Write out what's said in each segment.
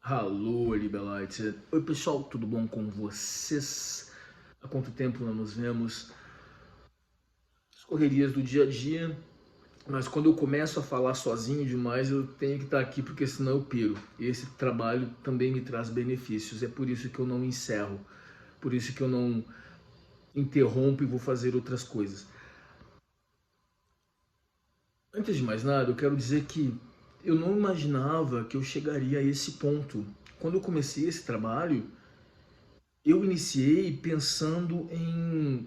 Alô, Libelites. Oi, pessoal, tudo bom com vocês? Há quanto tempo não nos vemos? As correrias do dia a dia, mas quando eu começo a falar sozinho demais, eu tenho que estar aqui porque senão eu piro. E esse trabalho também me traz benefícios, é por isso que eu não encerro, por isso que eu não interrompo e vou fazer outras coisas. Antes de mais nada, eu quero dizer que eu não imaginava que eu chegaria a esse ponto. Quando eu comecei esse trabalho, eu iniciei pensando em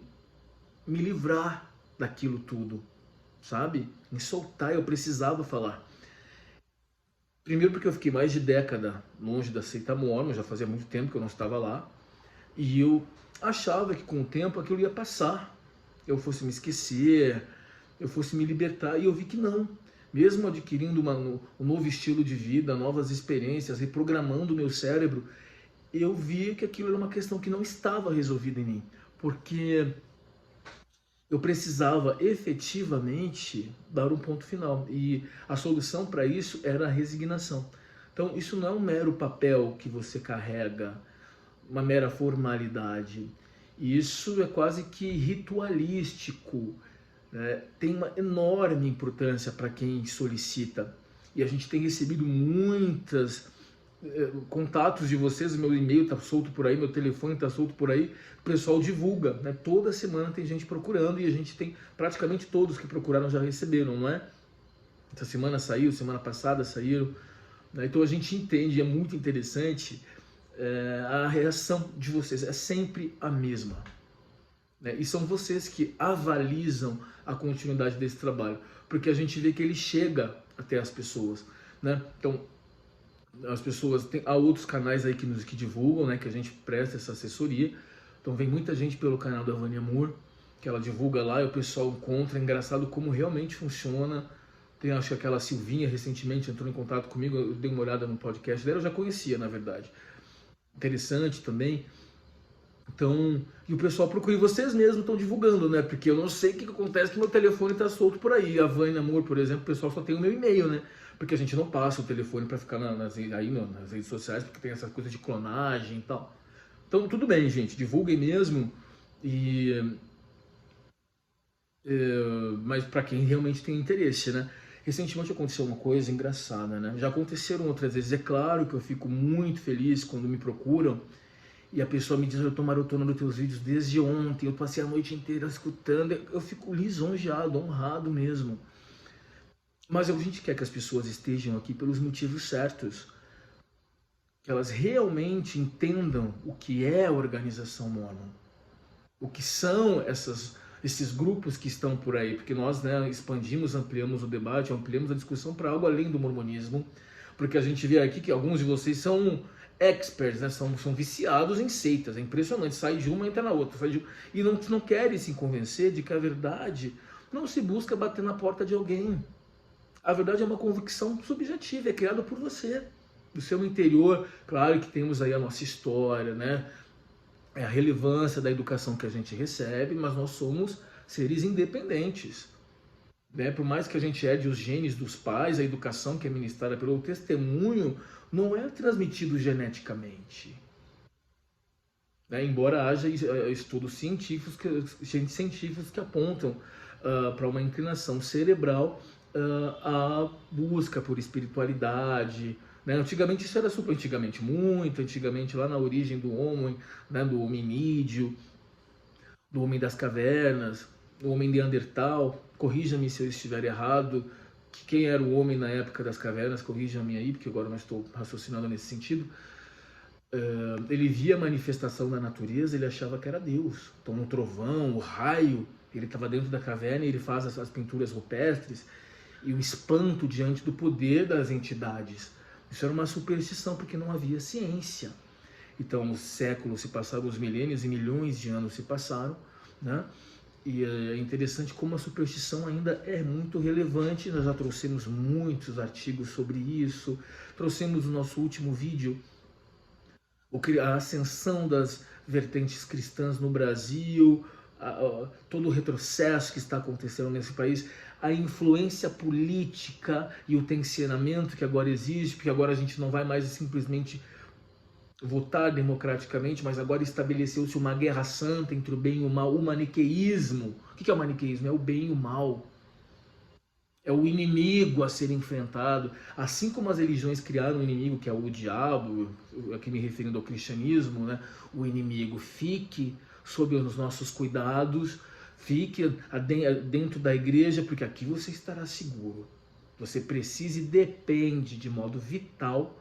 me livrar daquilo tudo, sabe? Em soltar, eu precisava falar. Primeiro porque eu fiquei mais de década longe da seita mórmon, já fazia muito tempo que eu não estava lá, e eu achava que com o tempo aquilo ia passar, eu fosse me esquecer, eu fosse me libertar, e eu vi que não. Mesmo adquirindo um novo estilo de vida, novas experiências, reprogramando o meu cérebro, eu vi que aquilo era uma questão que não estava resolvida em mim, porque eu precisava efetivamente dar um ponto final. E a solução para isso era a resignação. Então, isso não é um mero papel que você carrega, uma mera formalidade. Isso é quase que ritualístico, né? Tem uma enorme importância para quem solicita. E a gente tem recebido muitas contatos de vocês, meu e-mail está solto por aí, meu telefone está solto por aí, o pessoal divulga, né? Toda semana tem gente procurando e a gente tem praticamente todos que procuraram já receberam, não é? Essa semana saiu, semana passada saíram, né? Então a gente entende, é muito interessante, a reação de vocês é sempre a mesma, né? E são vocês que avalizam a continuidade desse trabalho, porque a gente vê que ele chega até as pessoas, né? Então as pessoas, há outros canais aí que divulgam, né, que a gente presta essa assessoria. Então vem muita gente pelo canal da Vânia Moore, que ela divulga lá e o pessoal encontra. É engraçado como realmente funciona. Tem, acho que aquela Silvinha recentemente entrou em contato comigo, eu dei uma olhada no podcast dela, eu já conhecia, na verdade. Interessante também. Então, e o pessoal procura, e vocês mesmos estão divulgando, né? Porque eu não sei o que acontece, que meu telefone está solto por aí. A Vânia Amor, por exemplo, o pessoal só tem o meu e-mail, né? Porque a gente não passa o telefone para ficar nas redes sociais, porque tem essa coisa de clonagem e tal. Então, tudo bem, gente, divulguem mesmo. E, mas para quem realmente tem interesse, né? Recentemente aconteceu uma coisa engraçada, né? Já aconteceram outras vezes. É claro que eu fico muito feliz quando me procuram e a pessoa me diz: eu tô maratonando teus vídeos desde ontem, eu passei a noite inteira escutando. Eu fico lisonjeado, honrado mesmo. Mas a gente quer que as pessoas estejam aqui pelos motivos certos, que elas realmente entendam o que é a organização Mormon, o que são esses grupos que estão por aí, porque nós, né, expandimos, ampliamos o debate, ampliamos a discussão para algo além do mormonismo, porque a gente vê aqui que alguns de vocês são experts, né, são viciados em seitas, é impressionante, sai de uma, entra na outra, e não querem se convencer de que a verdade não se busca bater na porta de alguém. A verdade é uma convicção subjetiva, é criada por você, do seu interior. Claro que temos aí a nossa história, né? É a relevância da educação que a gente recebe, mas nós somos seres independentes, né? Por mais que a gente herde os genes dos pais, a educação que é ministrada pelo testemunho não é transmitido geneticamente, né? Embora haja estudos científicos que apontam para uma inclinação cerebral, a busca por espiritualidade, né? Antigamente isso era super antigamente, muito antigamente, lá na origem do homem, né? Do hominídeo, do homem das cavernas, do homem neandertal. Corrija-me se eu estiver errado. Quem era o homem na época das cavernas? Corrija-me aí, porque agora não estou raciocinando nesse sentido. Ele via a manifestação da natureza, ele achava que era Deus. Então, um trovão, o raio, ele estava dentro da caverna e ele faz as pinturas rupestres e o espanto diante do poder das entidades. Isso era uma superstição porque não havia ciência. Então, os séculos se passaram, os milênios e milhões de anos se passaram, né? E é interessante como a superstição ainda é muito relevante. Nós já trouxemos muitos artigos sobre isso. Trouxemos no nosso último vídeo a ascensão das vertentes cristãs no Brasil, todo o retrocesso que está acontecendo nesse país. a influência política e o tensionamento que agora existe, porque agora a gente não vai mais simplesmente votar democraticamente, mas agora estabeleceu-se uma guerra santa entre o bem e o mal, o maniqueísmo. O que é o maniqueísmo? É o bem e o mal. É o inimigo a ser enfrentado. Assim como as religiões criaram um inimigo, que é o diabo, aqui me referindo ao cristianismo, né? O inimigo, fique sob os nossos cuidados, fique dentro da igreja, porque aqui você estará seguro. Você precisa e depende de modo vital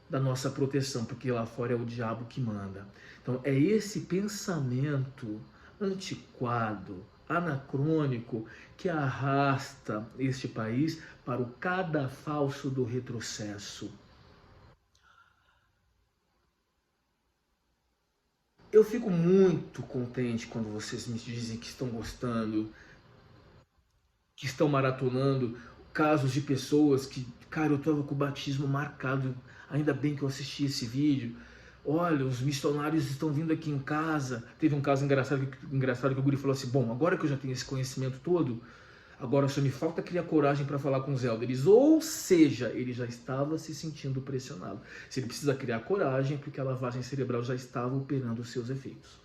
da nossa proteção, porque lá fora é o diabo que manda. Então é esse pensamento antiquado, anacrônico, que arrasta este país para o cadafalso do retrocesso. Eu fico muito contente quando vocês me dizem que estão gostando, que estão maratonando casos de pessoas que, cara, eu estava com o batismo marcado, ainda bem que eu assisti esse vídeo. Olha, os missionários estão vindo aqui em casa. Teve um caso engraçado que o guri falou assim, bom, agora que eu já tenho esse conhecimento todo, agora só me falta criar coragem para falar com os elders. Ou seja, ele já estava se sentindo pressionado. Se ele precisa criar coragem, é porque a lavagem cerebral já estava operando os seus efeitos.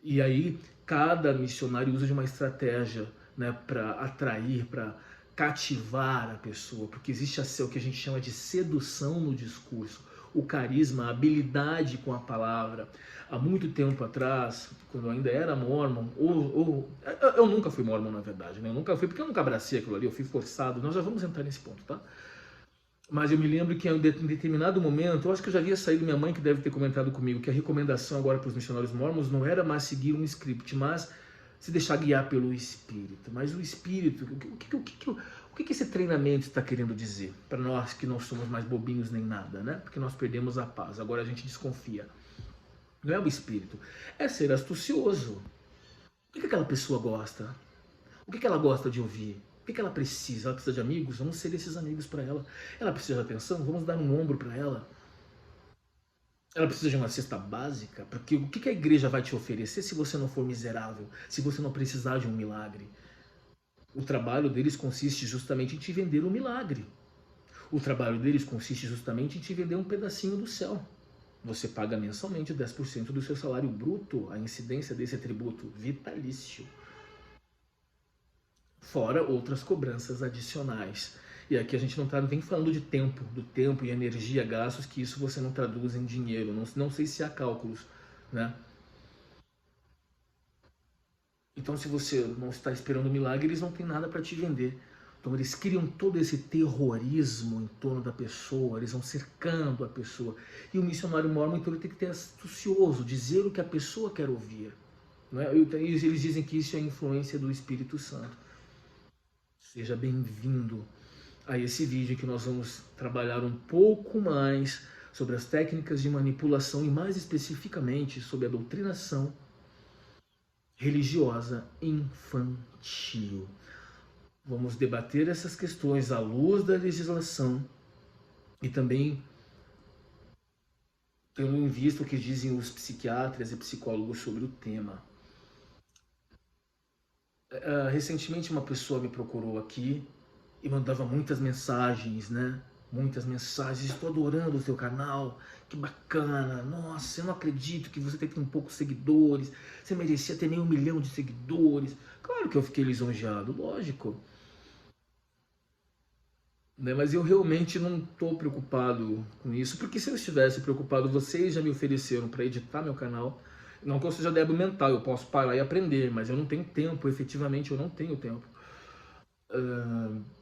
E aí, cada missionário usa de uma estratégia, né, para atrair, para cativar a pessoa, porque existe o que a gente chama de sedução no discurso, o carisma, a habilidade com a palavra. Há muito tempo atrás, quando eu ainda era mormon, eu nunca fui mormon, na verdade, né? Eu nunca fui, porque eu nunca abracei aquilo ali, eu fui forçado. Nós já vamos entrar nesse ponto, tá? Mas eu me lembro que em determinado momento, eu acho que eu já havia saído, minha mãe que deve ter comentado comigo, que a recomendação agora para os missionários mormons não era mais seguir um script, mas se deixar guiar pelo Espírito. Mas o Espírito, o que esse treinamento está querendo dizer? Para nós que não somos mais bobinhos nem nada, né? Porque nós perdemos a paz, agora a gente desconfia. Não é o Espírito, é ser astucioso. O que aquela pessoa gosta? O que ela gosta de ouvir? O que ela precisa? Ela precisa de amigos? Vamos ser esses amigos para ela. Ela precisa de atenção? Vamos dar um ombro para ela. Ela precisa de uma cesta básica? Porque o que a igreja vai te oferecer se você não for miserável? Se você não precisar de um milagre? O trabalho deles consiste justamente em te vender um milagre. O trabalho deles consiste justamente em te vender um pedacinho do céu. Você paga mensalmente 10% do seu salário bruto, a incidência desse tributo vitalício. Fora outras cobranças adicionais. E aqui a gente não está nem falando de tempo, do tempo e energia, gastos, que isso você não traduz em dinheiro. Não sei se há cálculos, né? Então, se você não está esperando milagre, eles não têm nada para te vender. Então, eles criam todo esse terrorismo em torno da pessoa, eles vão cercando a pessoa. E o missionário mormon, então, ele tem que ter astucioso, dizer o que a pessoa quer ouvir. Não é? Eles dizem que isso é a influência do Espírito Santo. Seja bem-vindo a esse vídeo que nós vamos trabalhar um pouco mais sobre as técnicas de manipulação e mais especificamente sobre a doutrinação religiosa infantil. Vamos debater essas questões à luz da legislação e também tendo em vista o que dizem os psiquiatras e psicólogos sobre o tema. Recentemente uma pessoa me procurou aqui e mandava muitas mensagens, né? Muitas mensagens, estou adorando o seu canal, que bacana, nossa, eu não acredito que você tem tão poucos seguidores, você merecia ter nem 1 milhão de seguidores. Claro que eu fiquei lisonjeado, lógico. Né? Mas eu realmente não estou preocupado com isso, porque se eu estivesse preocupado, vocês já me ofereceram para editar meu canal. Não que eu seja débil mental, eu posso parar e aprender, mas eu não tenho tempo, efetivamente eu não tenho tempo.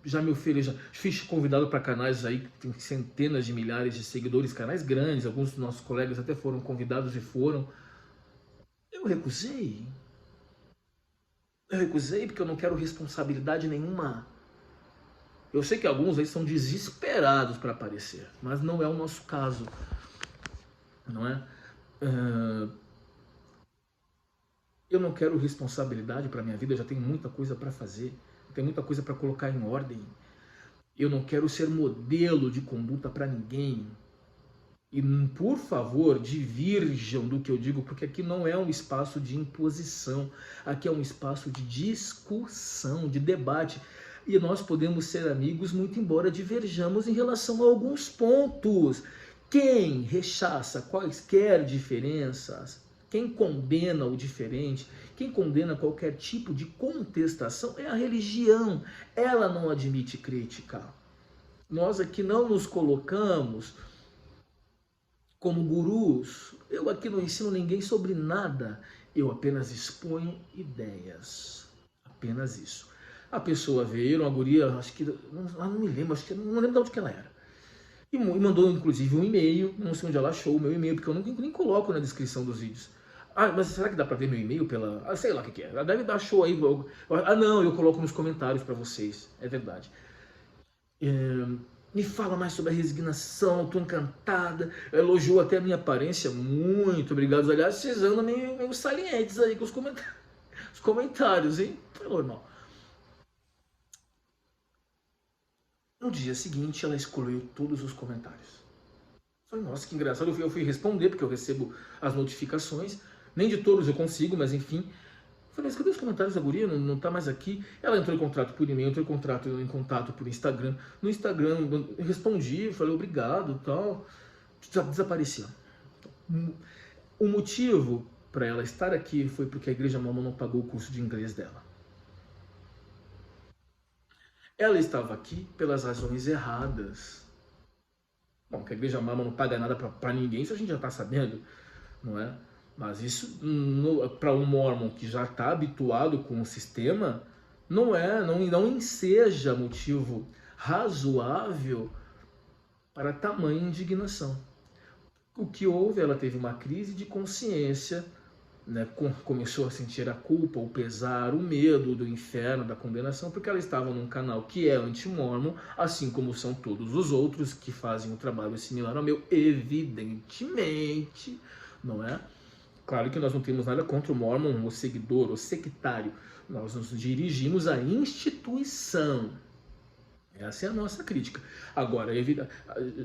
Já me ofereci, já fiz convidado para canais aí que tem centenas de milhares de seguidores, canais grandes, alguns dos nossos colegas até foram convidados e foram. Eu recusei. Eu recusei porque eu não quero responsabilidade nenhuma. Eu sei que alguns aí são desesperados para aparecer, mas não é o nosso caso, não é? Eu não quero responsabilidade para minha vida, eu já tenho muita coisa para fazer, eu tenho muita coisa para colocar em ordem. Eu não quero ser modelo de conduta para ninguém. E, por favor, divirjam do que eu digo, porque aqui não é um espaço de imposição, aqui é um espaço de discussão, de debate. E nós podemos ser amigos, muito embora diverjamos em relação a alguns pontos. Quem rechaça quaisquer diferenças, quem condena o diferente, quem condena qualquer tipo de contestação é a religião. Ela não admite crítica. Nós aqui não nos colocamos como gurus. Eu aqui não ensino ninguém sobre nada. Eu apenas exponho ideias. Apenas isso. A pessoa veio, uma guria, acho que, não me lembro, acho que não lembro de onde que ela era. E mandou inclusive um e-mail, não sei onde ela achou o meu e-mail, porque eu nem coloco na descrição dos vídeos. Ah, mas será que dá pra ver meu e-mail pela... Ah, sei lá o que é. Ela deve dar show aí. Ah, não, eu coloco nos comentários pra vocês. É verdade. Me fala mais sobre a resignação, tô encantada. Elogiou até a minha aparência, muito obrigado. Aliás, vocês andam meio salientes aí com os comentários. Os comentários, hein? Falou, irmão. No dia seguinte, ela excluiu todos os comentários. Falei, nossa, que engraçado. Eu fui responder, porque eu recebo as notificações. Nem de todos eu consigo, mas enfim. Falei, mas cadê os comentários da guria? Não tá mais aqui. Ela entrou em contato por e-mail, entrou em contato por Instagram. No Instagram, eu respondi, falei obrigado e tal. Desapareceu. O motivo para ela estar aqui foi porque a Igreja Mormon não pagou o curso de inglês dela. Ela estava aqui pelas razões erradas. Bom, que a Igreja Mormon não paga nada para ninguém, isso a gente já está sabendo, não é? Mas isso, para um Mormon que já está habituado com o sistema, não enseja motivo razoável para tamanha indignação. O que houve? Ela teve uma crise de consciência, né? Começou a sentir a culpa, o pesar, o medo do inferno, da condenação, porque ela estava num canal que é anti-mormon, assim como são todos os outros que fazem um trabalho similar ao meu, evidentemente, não é? Claro que nós não temos nada contra o mormon, o seguidor, o sectário. Nós nos dirigimos à instituição. Essa é a nossa crítica. Agora,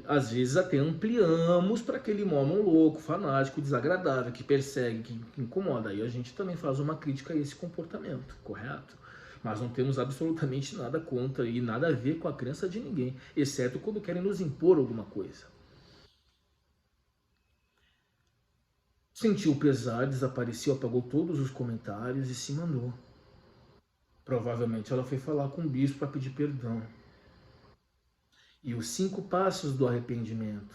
às vezes até ampliamos para aquele mormon louco, fanático, desagradável, que persegue, que incomoda. Aí a gente também faz uma crítica a esse comportamento, correto? Mas não temos absolutamente nada contra e nada a ver com a crença de ninguém, exceto quando querem nos impor alguma coisa. Sentiu o pesar, desapareceu, apagou todos os comentários e se mandou. Provavelmente ela foi falar com o bispo para pedir perdão. E os 5 passos do arrependimento.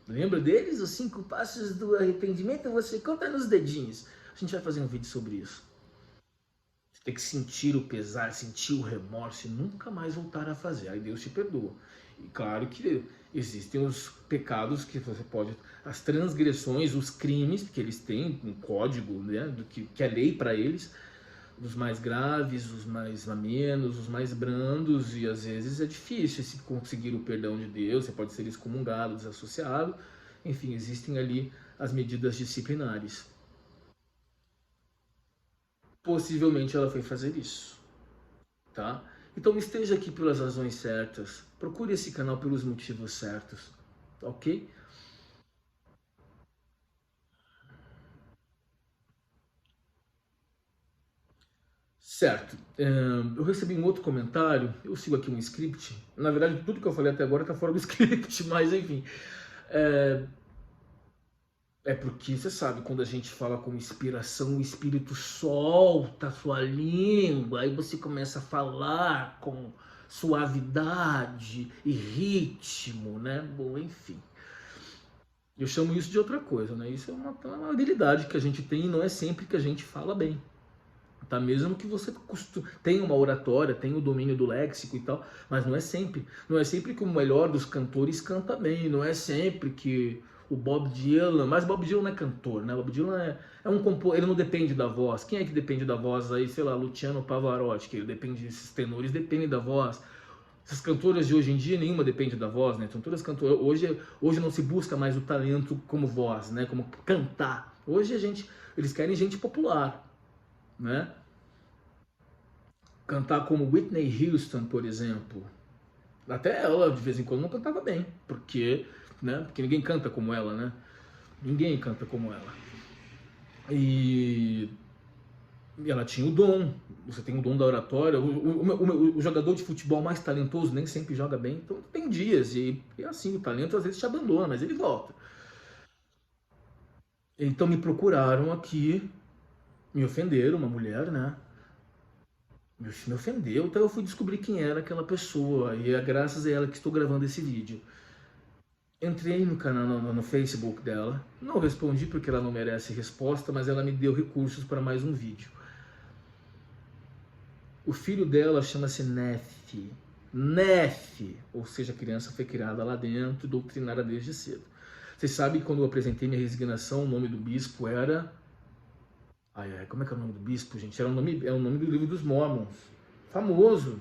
Lembra deles? Os 5 passos do arrependimento? Você conta nos dedinhos. A gente vai fazer um vídeo sobre isso. Você tem que sentir o pesar, sentir o remorso e nunca mais voltar a fazer. Aí Deus te perdoa. E claro que existem os pecados que você pode... As transgressões, os crimes que eles têm, um código, né, que é lei para eles, os mais graves, os mais amenos, os mais brandos, e às vezes é difícil se conseguir o perdão de Deus, você pode ser excomungado, desassociado, enfim, existem ali as medidas disciplinares. Possivelmente ela foi fazer isso, tá? Então esteja aqui pelas razões certas, procure esse canal pelos motivos certos, ok? Certo, eu recebi um outro comentário, eu sigo aqui um script, na verdade tudo que eu falei até agora está fora do script, mas enfim, é porque você sabe, quando a gente fala com inspiração, o espírito solta a sua língua, aí você começa a falar com suavidade e ritmo, né? Bom, enfim. Eu chamo isso de outra coisa, né? Isso é uma habilidade que a gente tem e não é sempre que a gente fala bem. Tá? Mesmo que você tenha uma oratória, tenha o domínio do léxico e tal, mas não é sempre. Não é sempre que o melhor dos cantores canta bem, não é sempre que o Bob Dylan, mas Bob Dylan não é cantor, né? Bob Dylan é um compositor, ele não depende da voz. Quem é que depende da voz aí? Sei lá, Luciano Pavarotti, que depende, esses tenores dependem da voz. Essas cantoras de hoje em dia, nenhuma depende da voz, né? São todas cantoras. Hoje não se busca mais o talento como voz, né? Como cantar. Hoje eles querem gente popular, né? Cantar como Whitney Houston, por exemplo. Até ela, de vez em quando, não cantava bem, porque né? Porque ninguém canta como ela, né? Ninguém canta como ela. E ela tinha o dom. Você tem o dom da oratória. O jogador de futebol mais talentoso nem sempre joga bem. Então tem dias e assim, o talento às vezes te abandona, mas ele volta. Então me procuraram aqui, me ofenderam, uma mulher, né? Me ofendeu, então eu fui descobrir quem era aquela pessoa. E é graças a ela que estou gravando esse vídeo. Entrei no canal, no Facebook dela, não respondi porque ela não merece resposta, mas ela me deu recursos para mais um vídeo. O filho dela chama-se Nef. Nef, ou seja, a criança foi criada lá dentro, doutrinada desde cedo. Vocês sabem que quando eu apresentei minha resignação, o nome do bispo era... como é que é o nome do bispo, gente? Era o nome do livro dos Mormons. Famoso.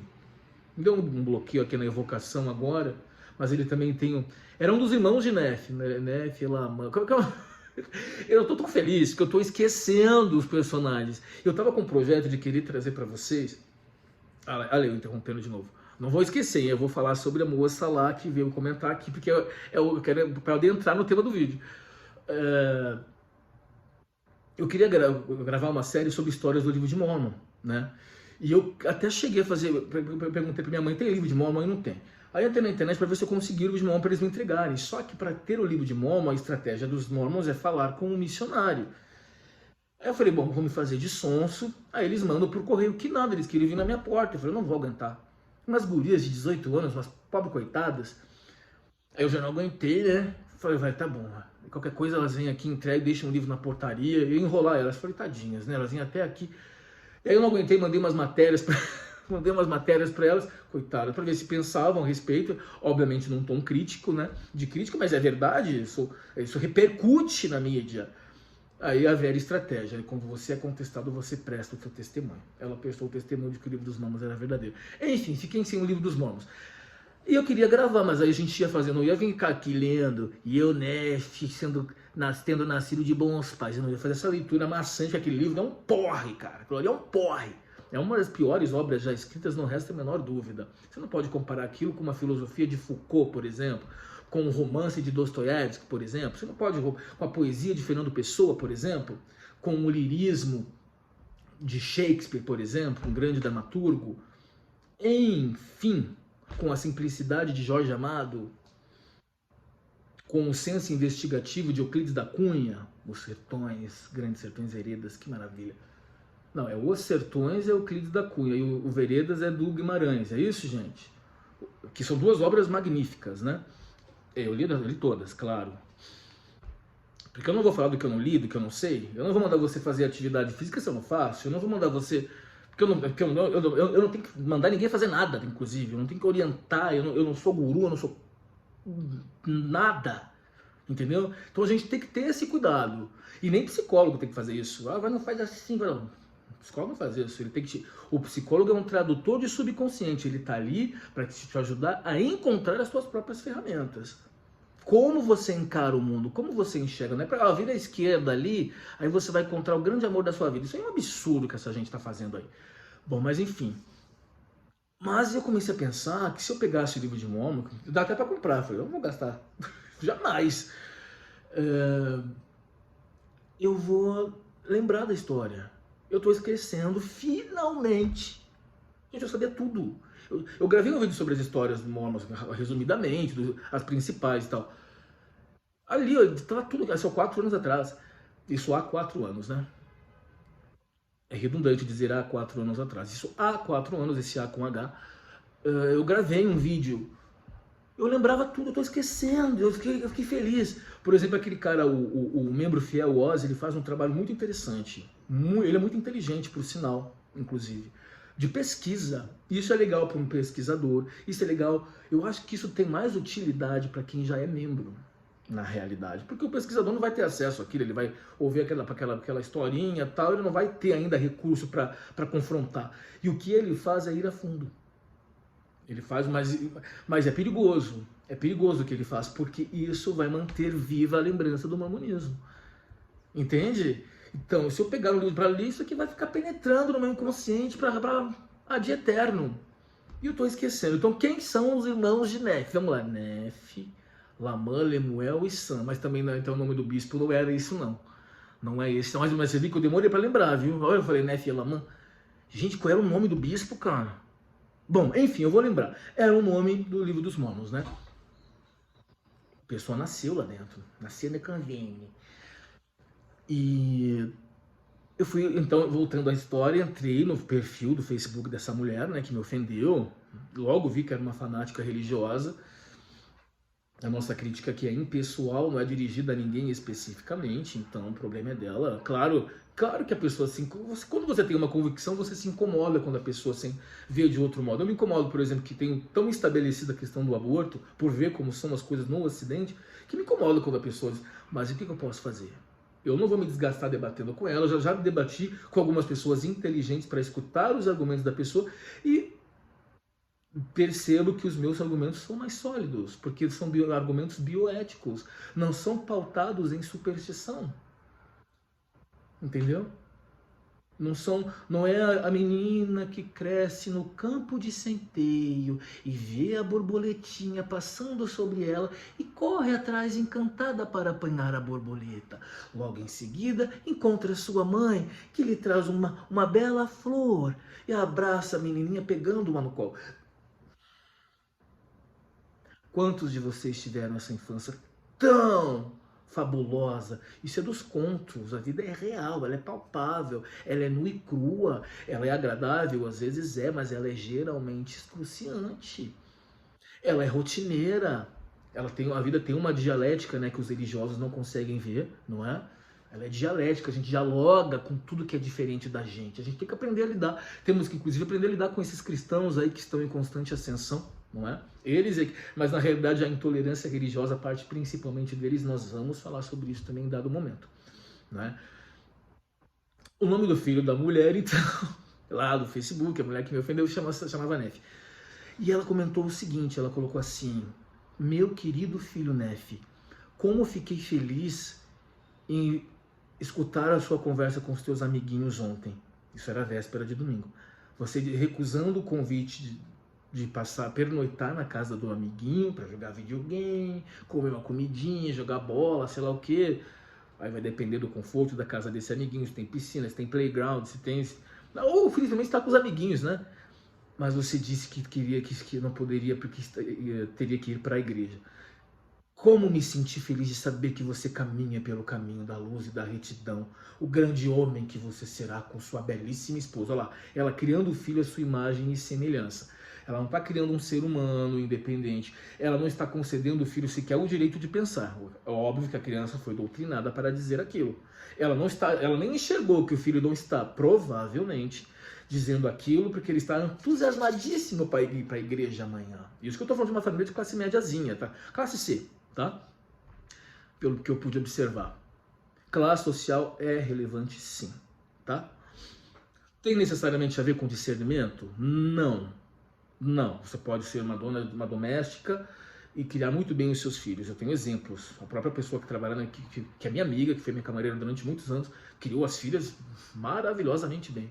Me deu um bloqueio aqui na evocação agora, mas ele também tem... Era um dos irmãos de Nef. Nef, Lama... Eu tô tão feliz que eu tô esquecendo os personagens. Eu tava com um projeto de querer trazer para vocês... Olha eu interrompendo de novo. Não vou esquecer, eu vou falar sobre a moça lá que veio comentar aqui, porque eu quero para adentrar no tema do vídeo. Eu queria gravar uma série sobre histórias do livro de Mormon, né? E eu até cheguei a fazer, perguntei para minha mãe, tem livro de Mormon? Mãe, não tem. Aí eu entrei na internet para ver se eu conseguia o livro de Mormon para eles me entregarem. Só que para ter o livro de Mormon, a estratégia dos Mormons é falar com um missionário. Aí eu falei, bom, vou me fazer de sonso. Aí eles mandam por correio, que nada, eles queriam vir na minha porta. Eu falei, não vou aguentar. Umas gurias de 18 anos, umas pobres coitadas. Aí eu já não aguentei, né? Falei, vai, tá bom. Qualquer coisa elas vêm aqui, entregam, deixam o livro na portaria. Eu ia enrolar elas. Falei, tadinhas, né? Elas vinham até aqui. E aí eu não aguentei, mandei umas matérias para elas, coitadas, para ver se pensavam a respeito. Obviamente num tom crítico, né? De crítico, mas é verdade, isso repercute na mídia. Aí a velha estratégia, quando você é contestado, você presta o seu testemunho. Ela prestou o testemunho de que o livro dos Mormons era verdadeiro. Enfim, fiquem sem o livro dos Mormons. E eu queria gravar, mas aí a gente ia fazer, não ia ficar aqui lendo, e eu, Nef, tendo nascido de bons pais, eu não ia fazer essa leitura maçante, aquele livro é um porre, cara, aquilo ali é um porre. É uma das piores obras já escritas, não resta a menor dúvida. Você não pode comparar aquilo com uma filosofia de Foucault, por exemplo, com um romance de Dostoiévski, por exemplo. Você não pode com a poesia de Fernando Pessoa, por exemplo, com o lirismo de Shakespeare, por exemplo, um grande dramaturgo. Enfim, com a simplicidade de Jorge Amado, com o senso investigativo de Euclides da Cunha, Os Sertões, Grandes Sertões Veredas, que maravilha. Não, Os Sertões é Euclides da Cunha e o Veredas é do Guimarães, é isso, gente? Que são duas obras magníficas, né? Eu li todas, claro. Porque eu não vou falar do que eu não li, do que eu não sei. Eu não vou mandar você fazer atividade física se eu não faço. Eu não vou mandar você... Porque eu não tenho que mandar ninguém fazer nada, inclusive. Eu não tenho que orientar, eu não sou guru, eu não sou nada. Entendeu? Então a gente tem que ter esse cuidado. E nem psicólogo tem que fazer isso. Não faz assim, não. O psicólogo não faz isso. O psicólogo é um tradutor de subconsciente. Ele está ali para te ajudar a encontrar as suas próprias ferramentas. Como você encara o mundo, como você enxerga, não é para vir à esquerda ali, aí você vai encontrar o grande amor da sua vida. Isso é um absurdo que essa gente está fazendo aí. Bom, mas enfim. Mas eu comecei a pensar que se eu pegasse o livro de Mormon, dá até para comprar. Eu falei, eu não vou gastar. Jamais. Eu vou lembrar da história. Eu estou esquecendo, finalmente. Gente, eu sabia tudo. Eu gravei um vídeo sobre as histórias do Mormon, resumidamente, as principais e tal. Ali, estava tudo, isso há 4 anos atrás. Isso há 4 anos, né? É redundante dizer há 4 anos atrás. Isso há 4 anos, esse A com H. Eu gravei um vídeo. Eu lembrava tudo, eu estou esquecendo, eu fiquei feliz. Por exemplo, aquele cara, o membro fiel, o Oz, ele faz um trabalho muito interessante. Ele é muito inteligente, por sinal, inclusive. De pesquisa. Isso é legal para um pesquisador. Isso é legal. Eu acho que isso tem mais utilidade para quem já é membro, na realidade. Porque o pesquisador não vai ter acesso àquilo, ele vai ouvir aquela historinha e tal, ele não vai ter ainda recurso para confrontar. E o que ele faz é ir a fundo. Ele faz, mas é perigoso. É perigoso o que ele faz, porque isso vai manter viva a lembrança do mormonismo. Entende? Então, se eu pegar o livro para ler, isso aqui vai ficar penetrando no meu inconsciente para de eterno. E eu estou esquecendo. Então, quem são os irmãos de Nef? Vamos lá. Nef, Lamã, Lemuel e Sam, mas também então o nome do bispo não era isso não. Não é esse. Mas você viu que eu demorei para lembrar, viu? Olha, eu falei Nefe e Lamã. Gente, qual era o nome do bispo, cara? Bom, enfim, eu vou lembrar. Era o nome do livro dos Mormons, né? A pessoa nasceu lá dentro. Nasceu na convênia. E eu fui, então, voltando à história, entrei no perfil do Facebook dessa mulher, né, que me ofendeu. Logo vi que era uma fanática religiosa. A nossa crítica aqui é impessoal, não é dirigida a ninguém especificamente, então o problema é dela. Claro que a pessoa quando você tem uma convicção, você se incomoda quando a pessoa vê de outro modo. Eu me incomodo, por exemplo, que tenho tão estabelecida a questão do aborto, por ver como são as coisas no Ocidente, que me incomoda quando a pessoa diz, mas o que eu posso fazer? Eu não vou me desgastar debatendo com ela, já debati com algumas pessoas inteligentes para escutar os argumentos da pessoa e percebo que os meus argumentos são mais sólidos, porque são argumentos bioéticos, não são pautados em superstição. Entendeu? Não é a menina que cresce no campo de centeio e vê a borboletinha passando sobre ela e corre atrás encantada para apanhar a borboleta. Logo em seguida, encontra sua mãe, que lhe traz uma bela flor e abraça a menininha pegando uma no colo. Quantos de vocês tiveram essa infância tão fabulosa? Isso é dos contos, a vida é real, ela é palpável, ela é nua e crua, ela é agradável, às vezes é, mas ela é geralmente excruciante. Ela é rotineira, a vida tem uma dialética, né, que os religiosos não conseguem ver, não é? Ela é dialética, a gente dialoga com tudo que é diferente da gente. A gente tem que aprender a lidar. Temos que, inclusive, aprender a lidar com esses cristãos aí que estão em constante ascensão, não é? Mas na realidade a intolerância religiosa parte principalmente deles. Nós vamos falar sobre isso também em dado momento, não é? O nome do filho da mulher, então, lá do Facebook, a mulher que me ofendeu chamava Nefe. E ela comentou o seguinte, ela colocou assim, meu querido filho Nefe, como fiquei feliz em escutar a sua conversa com os teus amiguinhos ontem. Isso era véspera de domingo. Você recusando o convite de pernoitar na casa do amiguinho para jogar videogame, comer uma comidinha, jogar bola, sei lá o que. Aí vai depender do conforto da casa desse amiguinho, se tem piscina, se tem playground, se tem... Ou o filho também está com os amiguinhos, né? Mas você disse que queria, que não poderia porque teria que ir para a igreja. Como me senti feliz de saber que você caminha pelo caminho da luz e da retidão. O grande homem que você será com sua belíssima esposa. Olha lá, ela criando o filho à sua imagem e semelhança. Ela não está criando um ser humano independente. Ela não está concedendo ao filho sequer o direito de pensar. É óbvio que a criança foi doutrinada para dizer aquilo. Ela nem enxergou que o filho não está, provavelmente, dizendo aquilo porque ele está entusiasmadíssimo para ir para a igreja amanhã. Isso que eu estou falando de uma família de classe médiazinha, tá? Classe C, tá? Pelo que eu pude observar. Classe social é relevante sim, tá? Tem necessariamente a ver com discernimento? Não. Não. Você pode ser uma doméstica e criar muito bem os seus filhos. Eu tenho exemplos. A própria pessoa que trabalha aqui, que é minha amiga, que foi minha camareira durante muitos anos, criou as filhas maravilhosamente bem.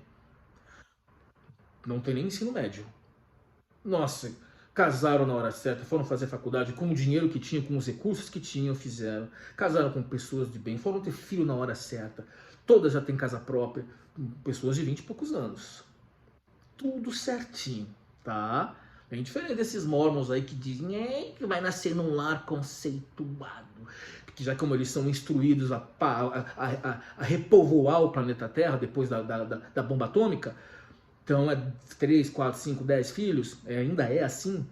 Não tem nem ensino médio. Nossa, casaram na hora certa, foram fazer faculdade com o dinheiro que tinham, com os recursos que tinham, fizeram. Casaram com pessoas de bem, foram ter filho na hora certa. Todas já têm casa própria, pessoas de 20 e poucos anos. Tudo certinho, tá? Bem diferente desses mormons aí que dizem que vai nascer num lar conceituado. Que já como eles são instruídos a repovoar o planeta Terra depois da bomba atômica, então é 3, 4, 5, 10 filhos, ainda é assim,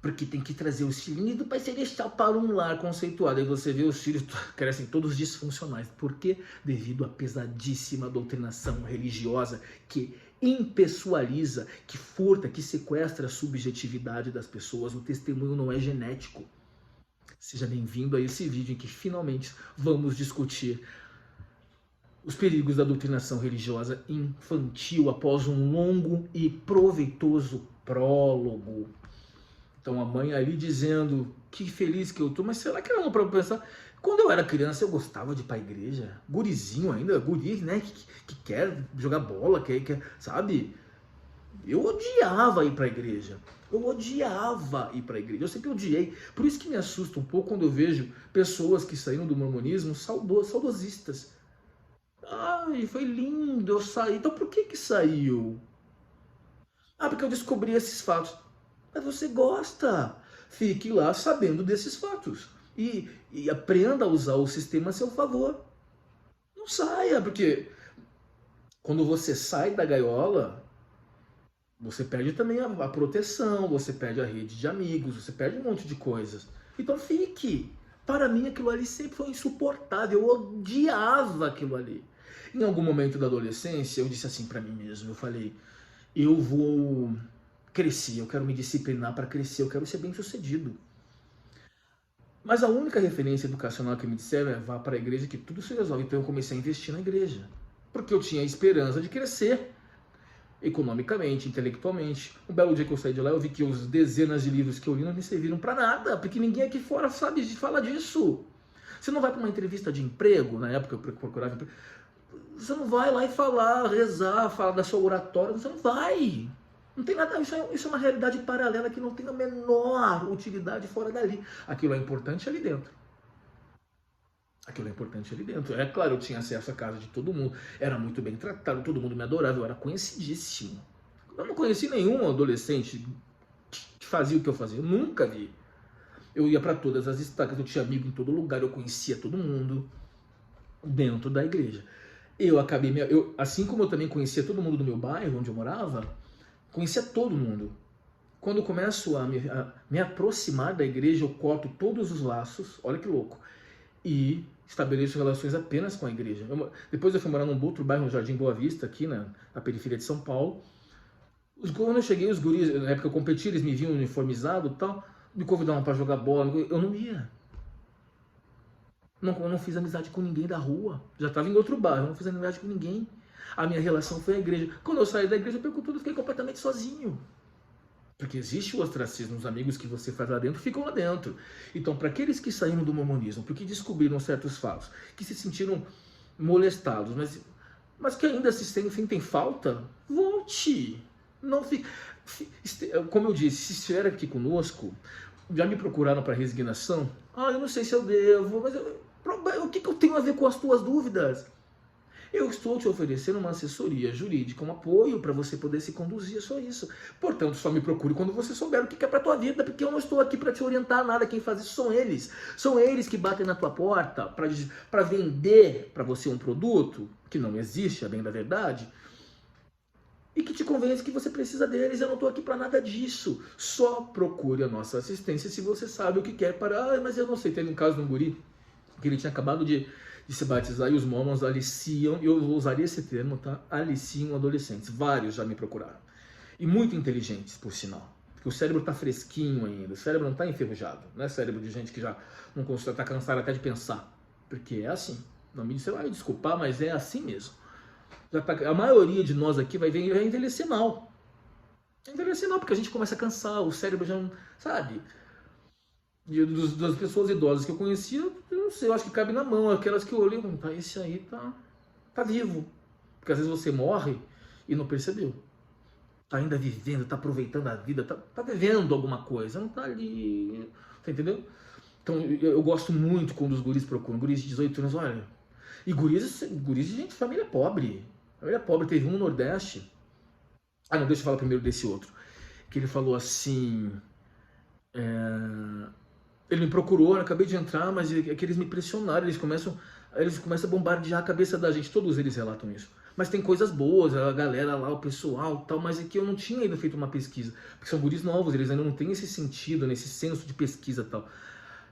porque tem que trazer os filhinhos do Pai Celestial para um lar conceituado. Aí você vê os filhos crescem todos disfuncionais. Por quê? Devido à pesadíssima doutrinação religiosa que impessoaliza, que furta, que sequestra a subjetividade das pessoas. O testemunho não é genético. Seja bem-vindo a esse vídeo em que finalmente vamos discutir os perigos da doutrinação religiosa infantil após um longo e proveitoso prólogo. Então a mãe ali dizendo, que feliz que eu tô, mas será que ela não pode pensar? Quando eu era criança eu gostava de ir pra igreja, gurizinho ainda, guri, né, que quer jogar bola, quer, sabe? Eu odiava ir para a igreja. Eu odiava ir para a igreja. Eu sempre odiei. Por isso que me assusta um pouco quando eu vejo pessoas que saíram do mormonismo saudosistas. Ai, foi lindo, eu saí. Então por que saiu? Ah, porque eu descobri esses fatos. Mas você gosta. Fique lá sabendo desses fatos. E aprenda a usar o sistema a seu favor. Não saia, porque quando você sai da gaiola, você perde também a proteção, você perde a rede de amigos, você perde um monte de coisas. Então fique. Para mim aquilo ali sempre foi insuportável, eu odiava aquilo ali. Em algum momento da adolescência, eu disse assim para mim mesmo, eu falei, eu vou crescer, eu quero me disciplinar para crescer, eu quero ser bem sucedido. Mas a única referência educacional que me disseram é vá para a igreja que tudo se resolve. Então eu comecei a investir na igreja, porque eu tinha a esperança de crescer economicamente, intelectualmente. Um belo dia que eu saí de lá, eu vi que os dezenas de livros que eu li não me serviram para nada, porque ninguém aqui fora sabe de falar disso. Você não vai para uma entrevista de emprego, na época eu procurava emprego, você não vai lá e falar, rezar, falar da sua oratória, você não vai. Não tem nada, isso é uma realidade paralela que não tem a menor utilidade fora dali. Aquilo é importante ali dentro. Aquilo é importante ali dentro. É claro, eu tinha acesso à casa de todo mundo, era muito bem tratado, todo mundo me adorava, eu era conhecidíssimo. Eu não conheci nenhum adolescente que fazia o que eu fazia, eu nunca vi. Eu ia para todas as estacas, eu tinha amigo em todo lugar, eu conhecia todo mundo dentro da igreja. Assim como eu também conhecia todo mundo do meu bairro, onde eu morava, conhecia todo mundo. Quando eu começo a me aproximar da igreja, eu corto todos os laços, olha que louco, e estabeleço relações apenas com a igreja. Depois eu fui morar num outro bairro, no Jardim Boa Vista, aqui na periferia de São Paulo. Quando eu cheguei, os guris, na época eu competi, eles me viam uniformizado e tal, me convidavam para jogar bola, eu não ia. Eu não fiz amizade com ninguém da rua. Já estava em outro bairro, não fiz amizade com ninguém. A minha relação foi a igreja. Quando eu saí da igreja, eu perco tudo, fiquei completamente sozinho. Porque existe o ostracismo, os amigos que você faz lá dentro ficam lá dentro. Então, para aqueles que saíram do mormonismo, porque descobriram certos fatos, que se sentiram molestados, mas que ainda se sentem falta, volte. Não fique. Como eu disse, se estiver aqui conosco, já me procuraram para resignação. Ah, eu não sei se eu devo, mas o que eu tenho a ver com as tuas dúvidas? Eu estou te oferecendo uma assessoria jurídica, um apoio para você poder se conduzir, é só isso. Portanto, só me procure quando você souber o que é para a tua vida, porque eu não estou aqui para te orientar nada, quem faz isso são eles. São eles que batem na tua porta para vender para você um produto que não existe, a bem da verdade, e que te convence que você precisa deles. Eu não estou aqui para nada disso. Só procure a nossa assistência se você sabe o que quer para... mas eu não sei, teve um caso de um guri que ele tinha acabado de se batizar e os mormons aliciam, eu usaria esse termo, tá? Aliciam adolescentes. Vários já me procuraram. E muito inteligentes, por sinal. Porque o cérebro está fresquinho ainda, o cérebro não está enferrujado. Não é cérebro de gente que já não consegue, está cansado até de pensar. Porque é assim. Não me você vai me desculpar, mas é assim mesmo. A maioria de nós aqui vai envelhecer mal. Envelhecer mal, porque a gente começa a cansar, o cérebro já não... Sabe? Das pessoas idosas que eu conhecia, eu não sei, eu acho que cabe na mão. Aquelas que eu olhei, tá, esse aí tá vivo. Porque às vezes você morre e não percebeu. Tá ainda vivendo, tá aproveitando a vida, tá vivendo alguma coisa, não tá ali. Tá entendeu? Então eu gosto muito quando os guris procuram. Guris de 18 anos, olha. E guris de gente, família pobre. Família pobre, teve um no Nordeste. Ah, não, deixa eu falar primeiro desse outro. Que ele falou assim. Ele me procurou, eu acabei de entrar, mas é que eles me pressionaram, eles começam a bombardear a cabeça da gente, todos eles relatam isso. Mas tem coisas boas, a galera lá, o pessoal tal, mas é que eu não tinha ainda feito uma pesquisa, porque são guris novos, eles ainda não têm esse sentido, nesse senso de pesquisa tal.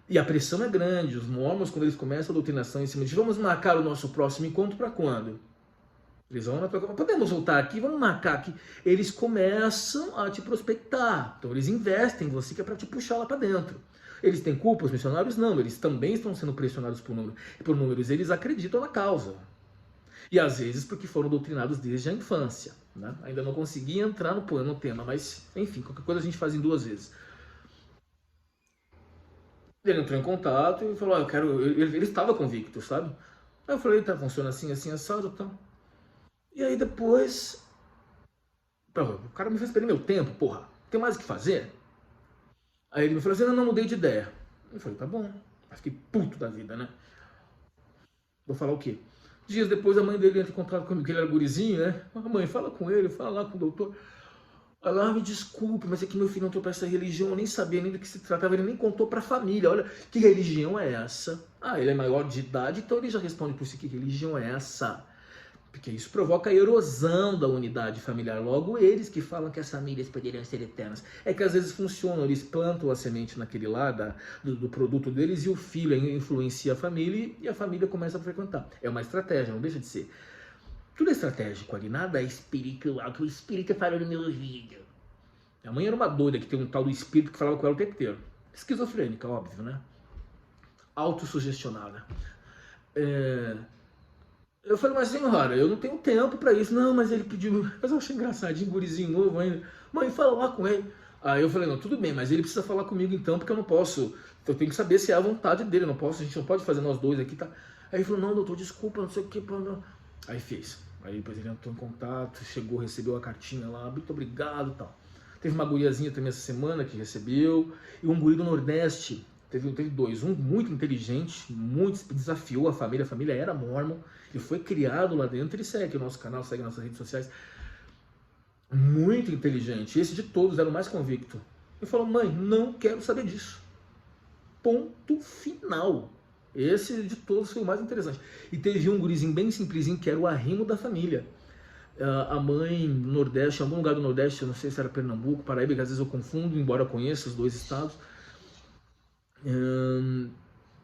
E a pressão é grande, os mormons, quando eles começam a doutrinação em cima de vamos marcar o nosso próximo encontro para quando? Eles vão podemos voltar aqui, vamos marcar aqui. Eles começam a te prospectar, então eles investem em você que é para te puxar lá para dentro. Eles têm culpa, os missionários? Não, eles também estão sendo pressionados por números, eles acreditam na causa. E às vezes porque foram doutrinados desde a infância. Né? Ainda não consegui entrar no tema, mas enfim, qualquer coisa a gente faz em 2 vezes. Ele entrou em contato e falou, ele estava convicto, sabe? Aí eu falei, tá, funciona assim, assim, assado e tal. E aí depois O cara me fez perder meu tempo, porra. Tem mais o que fazer? Aí ele me falou assim, não, mudei de ideia. Eu falei, tá bom. Mas fiquei puto da vida, né? Vou falar o quê? Dias depois a mãe dele entra em contato comigo, que ele era gurizinho, né? A mãe, fala com ele, fala lá com o doutor. Ela, me desculpe, mas é que meu filho entrou para essa religião, eu nem sabia nem do que se tratava, ele nem contou para a família. Olha, que religião é essa? Ah, ele é maior de idade, então ele já responde por si, que religião é essa? Porque isso provoca a erosão da unidade familiar. Logo, eles que falam que as famílias poderiam ser eternas. É que às vezes funcionam, eles plantam a semente naquele lá do produto deles e o filho influencia a família e a família começa a frequentar. É uma estratégia, não deixa de ser. Tudo é estratégico ali, nada é espiritual, que o espírito falou no meu ouvido. A mãe era uma doida que tem um tal do espírito que falava com ela o tempo inteiro. Esquizofrênica, óbvio, né? Autossugestionada. Eu falei, mas senhora, eu não tenho tempo pra isso. Não, mas ele pediu. Mas eu achei engraçadinho, gurizinho novo ainda. Mãe, fala lá com ele. Aí eu falei, não, tudo bem, mas ele precisa falar comigo então, porque eu não posso. Eu tenho que saber se é a vontade dele, eu não posso, a gente não pode fazer nós dois aqui, tá? Aí ele falou, não, doutor, desculpa, não sei o que. Aí fez. Aí depois ele entrou em contato, chegou, recebeu a cartinha lá, muito obrigado e tal. Teve uma guriazinha também essa semana que recebeu, e um guri do Nordeste, teve dois, um muito inteligente, muito desafiou a família era mórmon, ele foi criado lá dentro, ele segue o nosso canal, segue nossas redes sociais, muito inteligente, esse de todos era o mais convicto. Ele falou, mãe, não quero saber disso. Ponto final. Esse de todos foi o mais interessante. E teve um gurizinho bem simplesinho, que era o arrimo da família. A mãe no Nordeste, em algum lugar do Nordeste, eu não sei se era Pernambuco, Paraíba, que às vezes eu confundo, embora eu conheça os dois estados.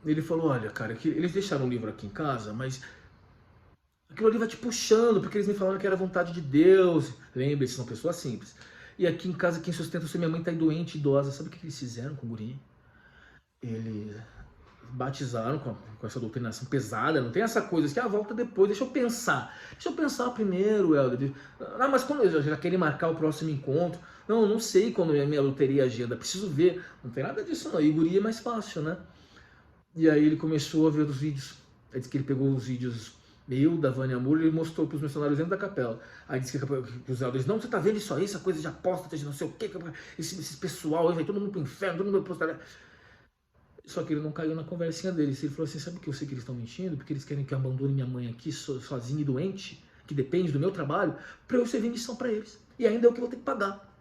Ele falou, olha, cara, que eles deixaram um livro aqui em casa, mas aquilo ali vai te puxando, porque eles me falaram que era vontade de Deus. Lembre-se, são pessoas simples. E aqui em casa, quem sustenta, se minha mãe tá doente, idosa, sabe o que eles fizeram com o guri? Eles batizaram com essa doutrinação pesada, não tem essa coisa assim, volta depois, deixa eu pensar primeiro, Helder. Ah, mas quando eu já querem marcar o próximo encontro, não sei quando é minha loteria agenda, preciso ver, não tem nada disso não, e guri é mais fácil, né? E aí ele começou a ver os vídeos, aí disse que ele pegou os vídeos da Vânia Moura, ele mostrou para os missionários dentro da capela, aí disse que os elders, não, você tá vendo isso aí, essa coisa de apóstata, de não sei o que, esse pessoal aí vai todo mundo pro inferno, todo mundo vai postar. Só que ele não caiu na conversinha deles. Ele falou assim, sabe que eu sei que eles estão mentindo? Porque eles querem que eu abandone minha mãe aqui sozinha e doente, que depende do meu trabalho, para eu servir missão para eles. E ainda é o que eu vou ter que pagar.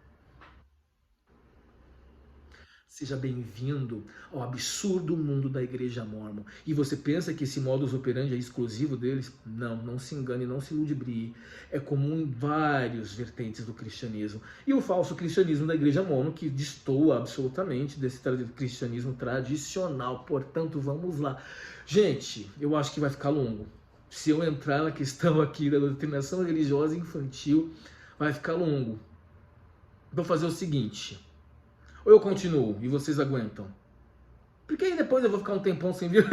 Seja bem-vindo ao absurdo mundo da igreja mórmon. E você pensa que esse modus operandi é exclusivo deles? Não, não se engane, não se ludibrie. É comum em vários vertentes do cristianismo. E o falso cristianismo da igreja mórmon, que destoa absolutamente desse cristianismo tradicional. Portanto, vamos lá. Gente, eu acho que vai ficar longo. Se eu entrar na questão aqui da doutrinação religiosa infantil, vai ficar longo. Vou fazer o seguinte... Ou eu continuo e vocês aguentam? Porque aí depois eu vou ficar um tempão sem vir,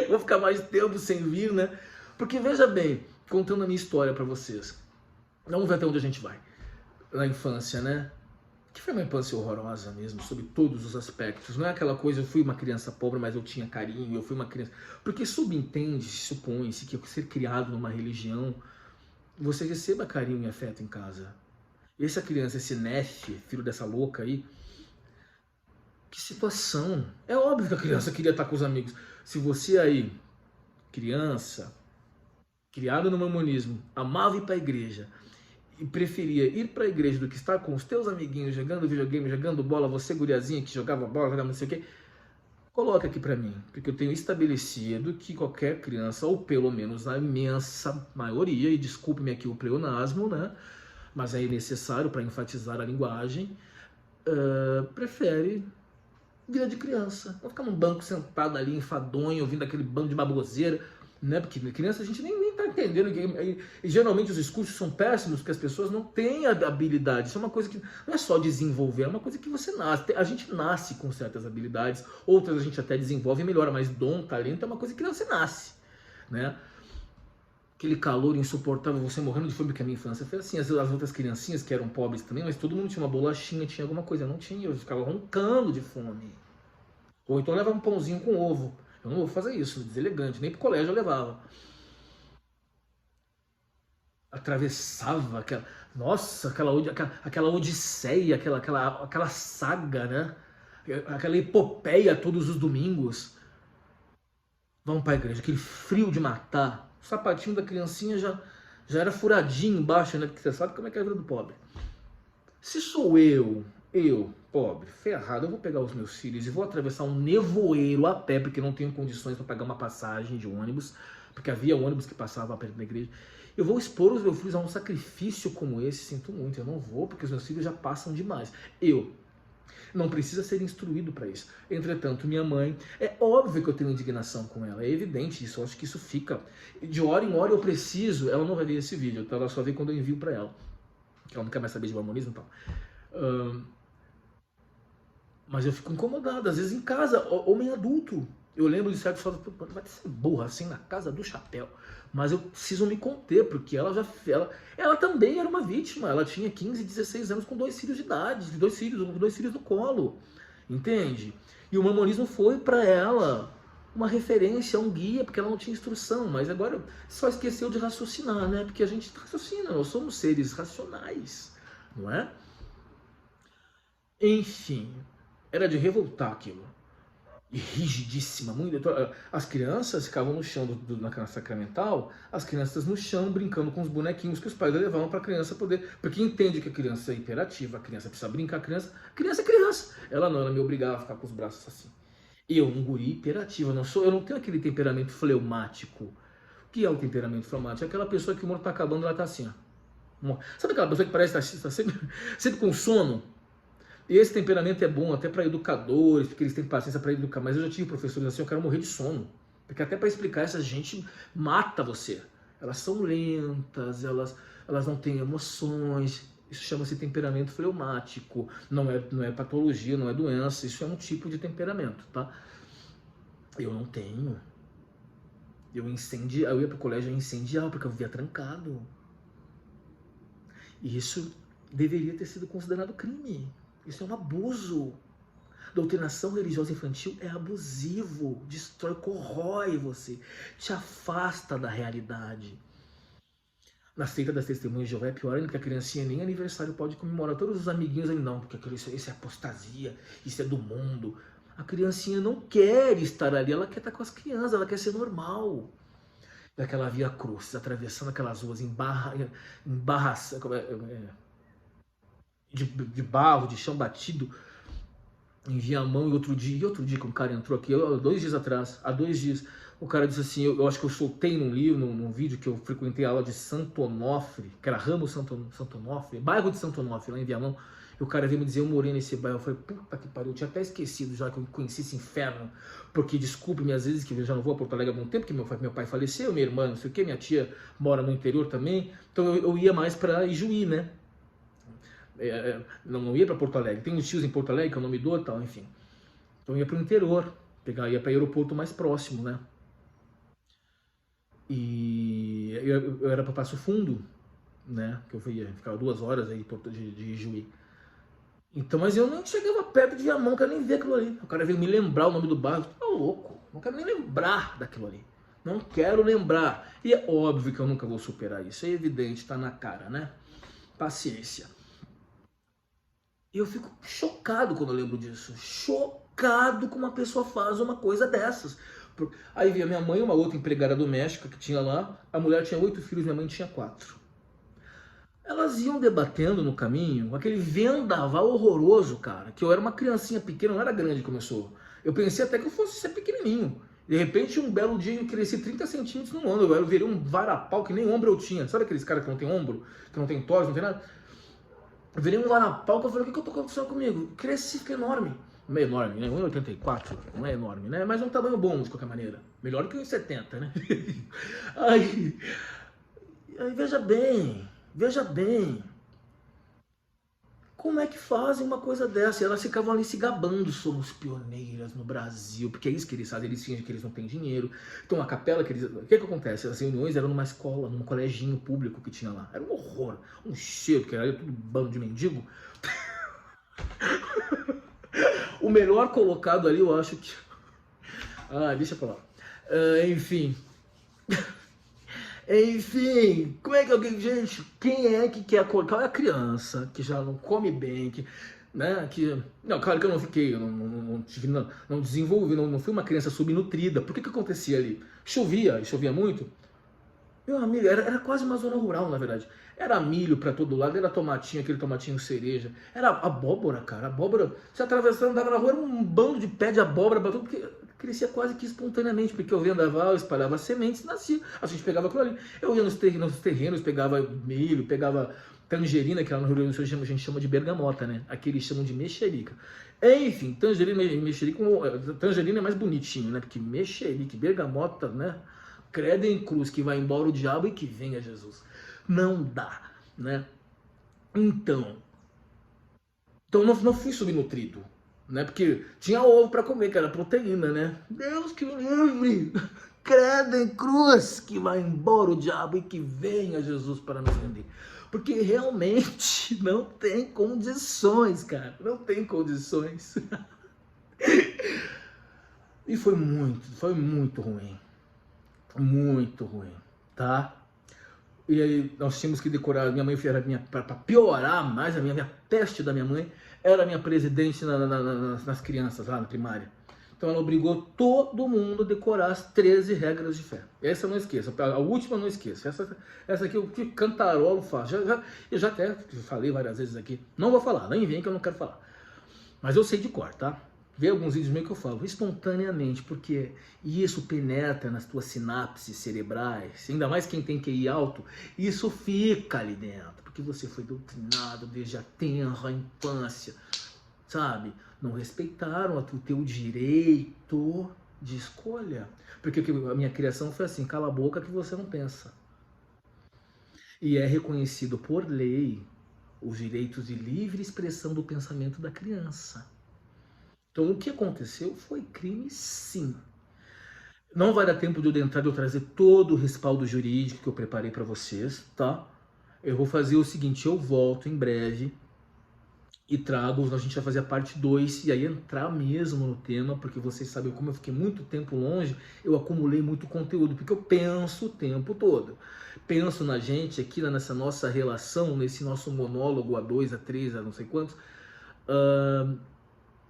vou ficar mais tempo sem vir, né? Porque veja bem, contando a minha história pra vocês, vamos ver até onde a gente vai. Na infância, né? Que foi uma infância horrorosa mesmo, sob todos os aspectos. Não é aquela coisa, eu fui uma criança pobre, mas eu tinha carinho, eu fui uma criança... Porque subentende, supõe-se que ser criado numa religião, você receba carinho e afeto em casa. Essa criança, esse Nef, filho dessa louca aí, que situação. É óbvio que a criança queria estar com os amigos. Se você aí, criança, criada no mormonismo, amava ir para a igreja e preferia ir para a igreja do que estar com os teus amiguinhos jogando videogame, jogando bola, você guriazinha que jogava bola, jogava não sei o quê, coloca aqui para mim, porque eu tenho estabelecido que qualquer criança, ou pelo menos a imensa maioria, e desculpe-me aqui o pleonasmo, né? Mas é necessário para enfatizar a linguagem, prefere vida de criança. Não ficar num banco sentado ali, enfadonho, ouvindo aquele bando de baboseira, né? Porque criança a gente nem tá entendendo. E geralmente os discursos são péssimos, porque as pessoas não têm a habilidade. Isso é uma coisa que não é só desenvolver, é uma coisa que você nasce. A gente nasce com certas habilidades, outras a gente até desenvolve e melhora, mas dom, talento é uma coisa que você nasce, né? Aquele calor insuportável, você morrendo de fome, porque a minha infância foi assim. As outras criancinhas que eram pobres também, mas todo mundo tinha uma bolachinha, tinha alguma coisa. Eu não tinha, eu ficava roncando de fome. Ou então eu levava um pãozinho com ovo. Eu não vou fazer isso, deselegante, nem pro colégio eu levava. atravessava aquela, nossa, aquela odisseia, aquela saga, né? Aquela epopeia todos os domingos. Vamos para a igreja, aquele frio de matar. O sapatinho da criancinha já era furadinho embaixo, né? Porque você sabe como é que é a vida do pobre. Se sou eu, pobre, ferrado, eu vou pegar os meus filhos e vou atravessar um nevoeiro a pé, porque não tenho condições para pagar uma passagem de ônibus, porque havia ônibus que passava perto da igreja. Eu vou expor os meus filhos a um sacrifício como esse, sinto muito, eu não vou, porque os meus filhos já passam demais. Eu não precisa ser instruído para isso. Entretanto, minha mãe, é óbvio que eu tenho indignação com ela, é evidente isso, eu acho que isso fica. De hora em hora eu preciso, ela não vai ver esse vídeo, ela só vê quando eu envio para ela, que ela não quer mais saber de mormonismo e tal. Mas eu fico incomodado, às vezes em casa, homem adulto. Eu lembro de certos fatos, vai ser burra assim na casa do chapéu. Mas eu preciso me conter, porque ela também era uma vítima. Ela tinha 15, 16 anos com 2 filhos de idade, dois filhos no colo. Entende? E o mormonismo foi para ela uma referência, um guia, porque ela não tinha instrução. Mas agora só esqueceu de raciocinar, né? Porque a gente raciocina, nós somos seres racionais, não é? Enfim, era de revoltar aquilo. E rigidíssima, muito. As crianças ficavam no chão na casa sacramental, as crianças no chão brincando com os bonequinhos que os pais levavam para a criança poder. Porque entende que a criança é hiperativa, a criança precisa brincar, a criança é criança. Ela me obrigava a ficar com os braços assim. Eu, um guri hiperativo, eu não tenho aquele temperamento fleumático. O que é o temperamento fleumático? É aquela pessoa que o mundo está acabando, ela está assim, ó. Sabe aquela pessoa que parece estar tá sempre com sono? E esse temperamento é bom até para educadores, porque eles têm paciência para educar, mas eu já tive professores assim, eu quero morrer de sono. Porque até para explicar, essa gente mata você. Elas são lentas, elas não têm emoções. Isso chama-se temperamento fleumático. Não é patologia, não é doença, isso é um tipo de temperamento, tá? Eu não tenho. Eu ia pro colégio incendiar, porque eu vivia trancado. E isso deveria ter sido considerado crime. Isso é um abuso. Doutrinação religiosa infantil é abusivo, destrói, corrói você, te afasta da realidade. Na seita das testemunhas de Jeová é pior ainda, que a criancinha nem aniversário pode comemorar. Todos os amiguinhos aí não, porque isso é apostasia, isso é do mundo. A criancinha não quer estar ali, ela quer estar com as crianças, ela quer ser normal. Daquela via cruz, atravessando aquelas ruas em de barro, de chão batido, em Viamão. E outro dia que um cara entrou aqui, 2 dias atrás, há 2 dias, o cara disse assim, eu acho que eu soltei num livro, num vídeo que eu frequentei a aula de Santo Onofre, que era Ramo Santo Onofre, bairro de Santo Onofre, lá em Viamão. E o cara veio me dizer, eu morei nesse bairro. Eu falei, puta que pariu, eu tinha até esquecido já que eu conheci esse inferno. Porque, desculpe-me, às vezes, que eu já não vou a Porto Alegre há algum tempo, porque meu pai faleceu, minha irmã, não sei o que, minha tia mora no interior também. Então eu ia mais pra Ijuí, né? Não ia para Porto Alegre. Tem uns tios em Porto Alegre que eu não me dou e tal, enfim. Então eu ia para o interior, ia para o aeroporto mais próximo, né? E eu era para Passo Fundo, né? Que eu ia ficar 2 horas aí de Juí. Então, mas eu não chegava perto de Viamão, não quero nem ver aquilo ali. O cara veio me lembrar o nome do bairro. Tá louco, não quero nem lembrar daquilo ali. Não quero lembrar. E é óbvio que eu nunca vou superar isso. É evidente, tá na cara, né? Paciência. E eu fico chocado quando eu lembro disso. Chocado como uma pessoa faz uma coisa dessas. Aí via minha mãe, uma outra empregada doméstica que tinha lá. A mulher tinha 8 filhos, minha mãe tinha 4. Elas iam debatendo no caminho, aquele vendaval horroroso, cara. Que eu era uma criancinha pequena, não era grande como eu sou. Eu pensei até que eu fosse ser pequenininho. De repente, um belo dia eu cresci 30 centímetros no ombro. Eu virei um varapau que nem ombro eu tinha. Sabe aqueles caras que não tem ombro? Que não tem tórax, não tem nada? Eu virei um varapau que eu falei, o que eu tô acontecendo comigo? Cresci, fiquei enorme. Não é enorme, né? 1,84, não é enorme, né? Mas é um tamanho bom, de qualquer maneira. Melhor que 1,70, né? aí veja bem. Como é que fazem uma coisa dessa? E elas ficavam ali se gabando, somos pioneiras no Brasil, porque é isso que eles fazem, eles fingem que eles não têm dinheiro. Então a capela que eles... O que acontece? As reuniões eram numa escola, num coleginho público que tinha lá. Era um horror, um cheiro, porque era tudo bando de mendigo. O melhor colocado ali, eu acho que... deixa pra lá. Enfim... Enfim, como é que alguém, gente, quem é que quer, qual é a criança que já não come bem, que, né, que, não, claro que eu não fiquei, eu não desenvolvi, não fui uma criança subnutrida. Por que acontecia ali? Chovia, e chovia muito. Meu amigo, era quase uma zona rural, na verdade. Era milho pra todo lado, era tomatinho, aquele tomatinho cereja. Era abóbora, cara. Abóbora, você atravessando, andava na rua, era um bando de pé de abóbora pra tudo, porque crescia quase que espontaneamente, porque o vendaval espalhava sementes e nascia. A gente pegava aquilo ali. Eu ia nos terrenos, pegava milho, pegava tangerina, que lá no Rio Grande do Sul a gente chama de bergamota, né? Aqui eles chamam de mexerica. Enfim, tangerina e mexerica, tangerina é mais bonitinho, né? Porque mexerica, bergamota, né? Credo em cruz, que vai embora o diabo e que venha Jesus. Não dá, né? Então não fui subnutrido, né? Porque tinha ovo para comer, que era proteína, né? Deus que me livre! Credo em cruz, que vai embora o diabo e que venha Jesus para nos render. Porque realmente não tem condições, cara. Não tem condições. E foi muito ruim. Muito ruim, tá? E aí nós tínhamos que decorar, minha mãe era para piorar mais, a minha peste da minha mãe, era a minha presidente nas crianças lá na primária. Então ela obrigou todo mundo a decorar as 13 regras de fé. Essa eu não esqueço, a última eu não esqueço. Essa aqui eu cantarolo faço. Eu já até falei várias vezes aqui. Não vou falar, nem vem que eu não quero falar. Mas eu sei de cor, tá? Vê alguns vídeos meio que eu falo espontaneamente, porque isso penetra nas tuas sinapses cerebrais, ainda mais quem tem QI alto, isso fica ali dentro, porque você foi doutrinado desde a tenra infância, sabe? Não respeitaram o teu direito de escolha, porque a minha criação foi assim, cala a boca que você não pensa. E é reconhecido por lei os direitos de livre expressão do pensamento da criança. Então, o que aconteceu foi crime, sim. Não vai dar tempo de eu entrar e eu trazer todo o respaldo jurídico que eu preparei para vocês, tá? Eu vou fazer o seguinte, eu volto em breve e trago, a gente vai fazer a parte 2 e aí entrar mesmo no tema, porque vocês sabem como eu fiquei muito tempo longe, eu acumulei muito conteúdo, porque eu penso o tempo todo. Penso na gente aqui, nessa nossa relação, nesse nosso monólogo a 2, a 3, a não sei quantos,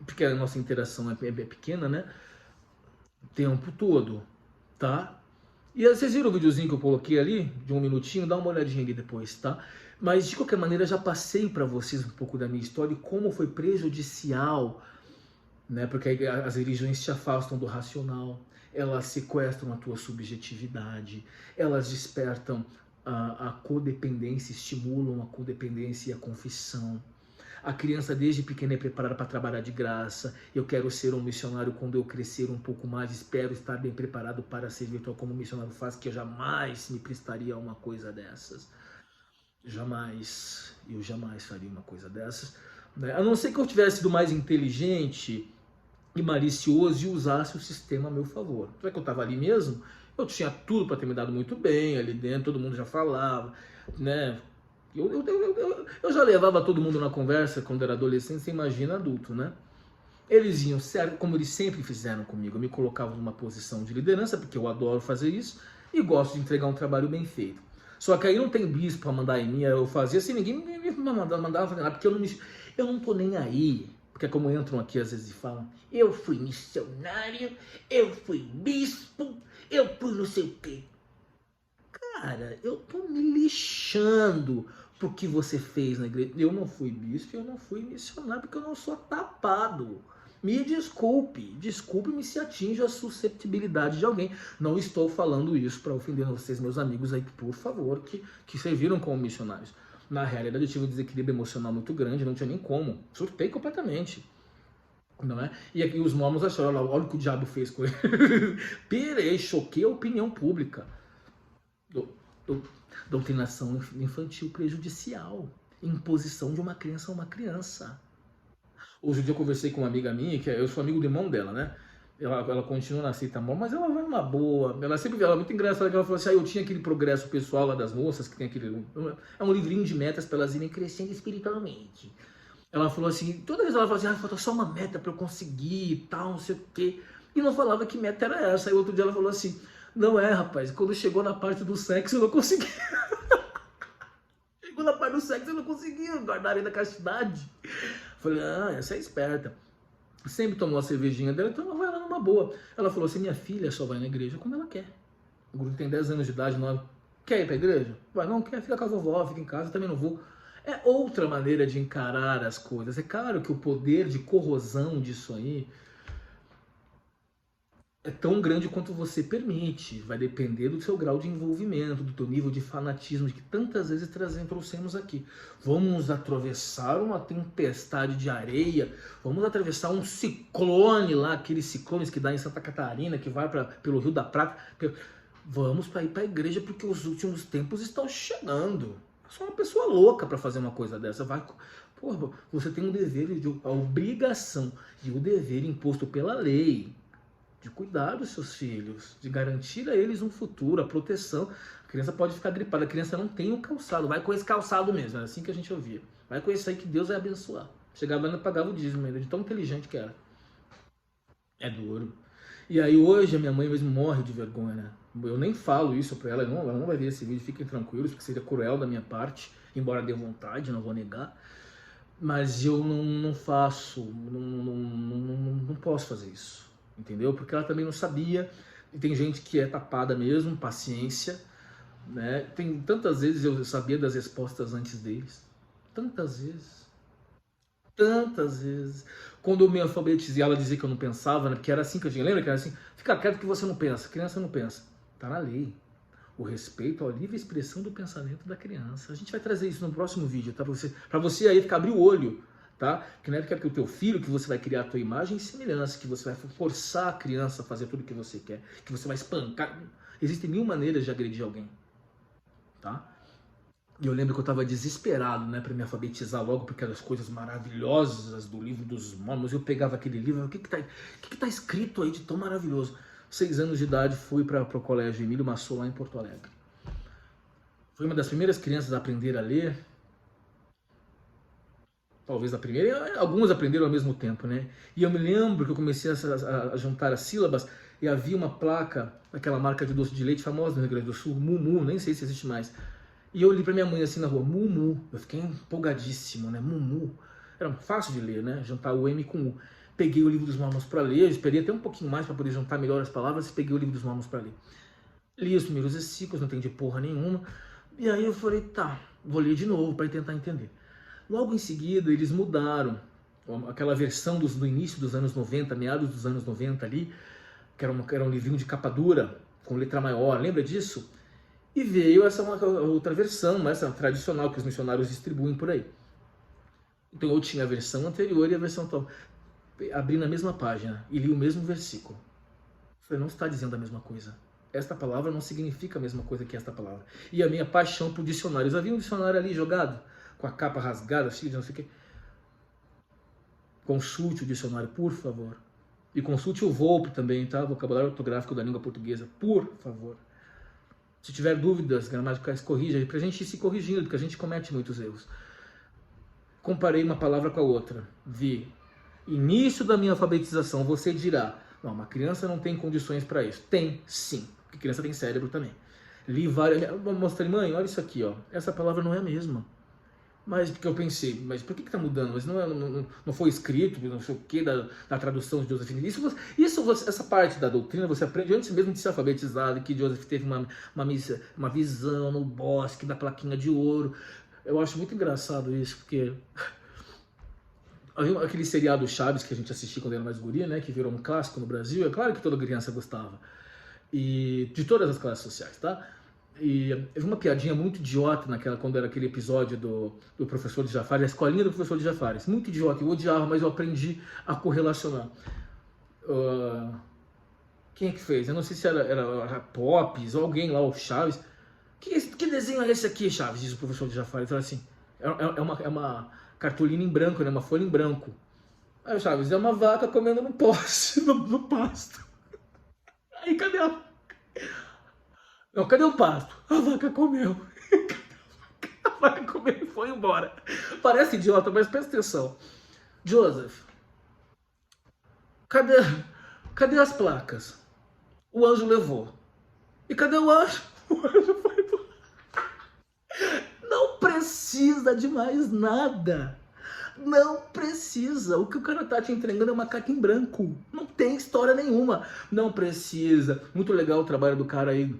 porque a nossa interação é pequena, né? O tempo todo, tá? E vocês viram o videozinho que eu coloquei ali, de 1 minutinho? Dá uma olhadinha ali depois, tá? Mas de qualquer maneira, já passei para vocês um pouco da minha história e como foi prejudicial, né? Porque as religiões te afastam do racional, elas sequestram a tua subjetividade, elas despertam a codependência, estimulam a codependência e a confissão. A criança desde pequena é preparada para trabalhar de graça. Eu quero ser um missionário quando eu crescer um pouco mais. Espero estar bem preparado para servir tal como o missionário faz, que eu jamais me prestaria a uma coisa dessas. Jamais. Eu jamais faria uma coisa dessas. A não ser que eu tivesse sido mais inteligente e malicioso e usasse o sistema a meu favor. Já que eu estava ali mesmo, eu tinha tudo para ter me dado muito bem ali dentro, todo mundo já falava, né? Eu já levava todo mundo na conversa quando era adolescente, você imagina adulto, né? Eles iam, como eles sempre fizeram comigo, me colocavam numa posição de liderança, porque eu adoro fazer isso e gosto de entregar um trabalho bem feito. Só que aí não tem bispo para mandar em mim, eu fazia assim, ninguém me mandava fazer nada, porque eu não tô nem aí. Porque é como entram aqui às vezes e falam, eu fui missionário, eu fui bispo, eu fui não sei o quê. Cara, eu tô me lixando pro que você fez na igreja. Eu não fui bispo, eu não fui missionário, porque eu não sou tapado. Me desculpe-me se atinge a susceptibilidade de alguém. Não estou falando isso para ofender vocês, meus amigos aí, por favor, que serviram como missionários. Na realidade, eu tive um desequilíbrio emocional muito grande, não tinha nem como. Surtei completamente. Não é? E aqui os mormons acharam, olha o que o diabo fez com ele. Pirei, choquei a opinião pública. Doutrinação infantil prejudicial. Imposição de uma criança a uma criança. Hoje em dia eu conversei com uma amiga minha, que eu sou amigo do irmão dela, né? Ela continua na seita mormon, mas ela vai numa boa. Ela sempre ela é muito engraçada, que ela falou assim, eu tinha aquele progresso pessoal lá das moças, que tem aquele... É um livrinho de metas para elas irem crescendo espiritualmente. Ela falou assim, toda vez ela falava assim, falta só uma meta para eu conseguir e tal, não sei o quê. E não falava que meta era essa. Aí outro dia ela falou assim, Não é, rapaz. Quando chegou na parte do sexo, eu não consegui. Chegou na parte do sexo, eu não conseguia guardar ainda a castidade. Falei, essa é esperta. Sempre tomou a cervejinha dela, então ela vai lá numa boa. Ela falou assim, minha filha só vai na igreja quando ela quer. O Bruno tem 10 anos de idade, 9. Quer ir pra igreja? Vai, não quer, fica com a vovó, fica em casa, também não vou. É outra maneira de encarar as coisas. É claro que o poder de corrosão disso aí é tão grande quanto você permite. Vai depender do seu grau de envolvimento, do teu nível de fanatismo, que tantas vezes trouxemos aqui. Vamos atravessar uma tempestade de areia, vamos atravessar um ciclone lá, aqueles ciclones que dá em Santa Catarina, que vai pelo Rio da Prata. Vamos para ir para a igreja porque os últimos tempos estão chegando. Eu sou uma pessoa louca para fazer uma coisa dessa. Porra, você tem um dever, a obrigação e o dever imposto pela lei de cuidar dos seus filhos, de garantir a eles um futuro, a proteção. A criança pode ficar gripada, a criança não tem um calçado, vai com esse calçado mesmo, era assim que a gente ouvia. Vai com esse aí que Deus vai abençoar. Chegava lá e pagava o dízimo ainda, de tão inteligente que era. É duro. E aí hoje a minha mãe mesmo morre de vergonha, né? Eu nem falo isso pra ela não vai ver esse vídeo, fiquem tranquilos, porque seria cruel da minha parte, embora dê vontade, não vou negar. Mas eu não faço, não posso fazer isso, entendeu? Porque ela também não sabia, e tem gente que é tapada mesmo, paciência, né? Tem tantas vezes eu sabia das respostas antes deles, tantas vezes. Tantas vezes. Quando eu me alfabetizei, ela dizia que eu não pensava, né? Porque era assim que eu tinha. Lembra que era assim? Fica quieto que você não pensa. Criança não pensa. Tá na lei. O respeito à livre expressão do pensamento da criança. A gente vai trazer isso no próximo vídeo, tá? Pra você aí ficar abrir o olho, tá? Que não é porque é o teu filho que você vai criar a tua imagem e semelhança, que você vai forçar a criança a fazer tudo o que você quer, que você vai espancar. Existem mil maneiras de agredir alguém, tá? E eu lembro que eu estava desesperado, né, para me alfabetizar logo, porque aquelas coisas maravilhosas do livro dos Mormons, eu pegava aquele livro, o que tá escrito aí de tão maravilhoso? 6 anos de idade, fui para o colégio Emílio Massot, lá em Porto Alegre. Fui uma das primeiras crianças a aprender a ler, talvez a primeira, alguns aprenderam ao mesmo tempo, né? E eu me lembro que eu comecei a juntar as sílabas e havia uma placa, aquela marca de doce de leite famosa no Rio Grande do Sul, Mumu, nem sei se existe mais. E eu li pra minha mãe assim na rua, Mumu. Eu fiquei empolgadíssimo, né? Mumu. Era fácil de ler, né? Juntar o M com o. Peguei o livro dos Mormons para ler, eu esperei até um pouquinho mais para poder juntar melhor as palavras e peguei o livro dos Mormons para ler. Li os primeiros versículos, não entendi porra nenhuma. E aí eu falei, tá, vou ler de novo para tentar entender. Logo em seguida, eles mudaram aquela versão do início dos anos 90, meados dos anos 90 ali, que era um livrinho de capa dura, com letra maior, lembra disso? E veio essa outra versão, essa tradicional que os missionários distribuem por aí. Então eu tinha a versão anterior e a versão atual. Abri na mesma página e li o mesmo versículo. Falei, não está dizendo a mesma coisa. Esta palavra não significa a mesma coisa que esta palavra. E a minha paixão por dicionários. Havia um dicionário ali jogado, com a capa rasgada, cheio de não sei o quê. Consulte o dicionário, por favor. E consulte o VOLP também, tá? Vocabulário ortográfico da língua portuguesa, por favor. Se tiver dúvidas gramaticais, corrija, para a gente ir se corrigindo, porque a gente comete muitos erros. Comparei uma palavra com a outra. Vi. Início da minha alfabetização, você dirá, não, uma criança não tem condições para isso. Tem, sim. Porque criança tem cérebro também. Li várias... Mostrei, mãe, olha isso aqui, ó. Essa palavra não é a mesma. Mas porque eu pensei, mas por que está mudando? Mas não foi escrito, não sei o que, da tradução de Joseph Smith. Essa parte da doutrina você aprende antes mesmo de ser alfabetizado, que Joseph teve uma visão no bosque, da plaquinha de ouro. Eu acho muito engraçado isso, porque aquele seriado Chaves que a gente assistia quando era mais guria, né, que virou um clássico no Brasil, é claro que toda criança gostava. E de todas as classes sociais, tá? E teve uma piadinha muito idiota quando era aquele episódio do professor de Jafares, a escolinha do professor de Jafares. Muito idiota, eu odiava, mas eu aprendi a correlacionar. Quem é que fez? Eu não sei se era Pops ou alguém lá, o Chaves. Que desenho é esse aqui, Chaves? Diz o professor de Jafares. Então, assim, é uma cartolina em branco, né? Uma folha em branco. Aí o Chaves, é uma vaca comendo no poste, no pasto. Aí cadê a... Não, cadê o pasto? A vaca comeu. A vaca comeu e foi embora. Parece idiota, mas presta atenção. Joseph, cadê as placas? O anjo levou. E cadê o anjo? O anjo foi embora. Não precisa de mais nada. Não precisa. O que o cara tá te entregando é uma carta em branco. Não tem história nenhuma. Não precisa. Muito legal o trabalho do cara aí,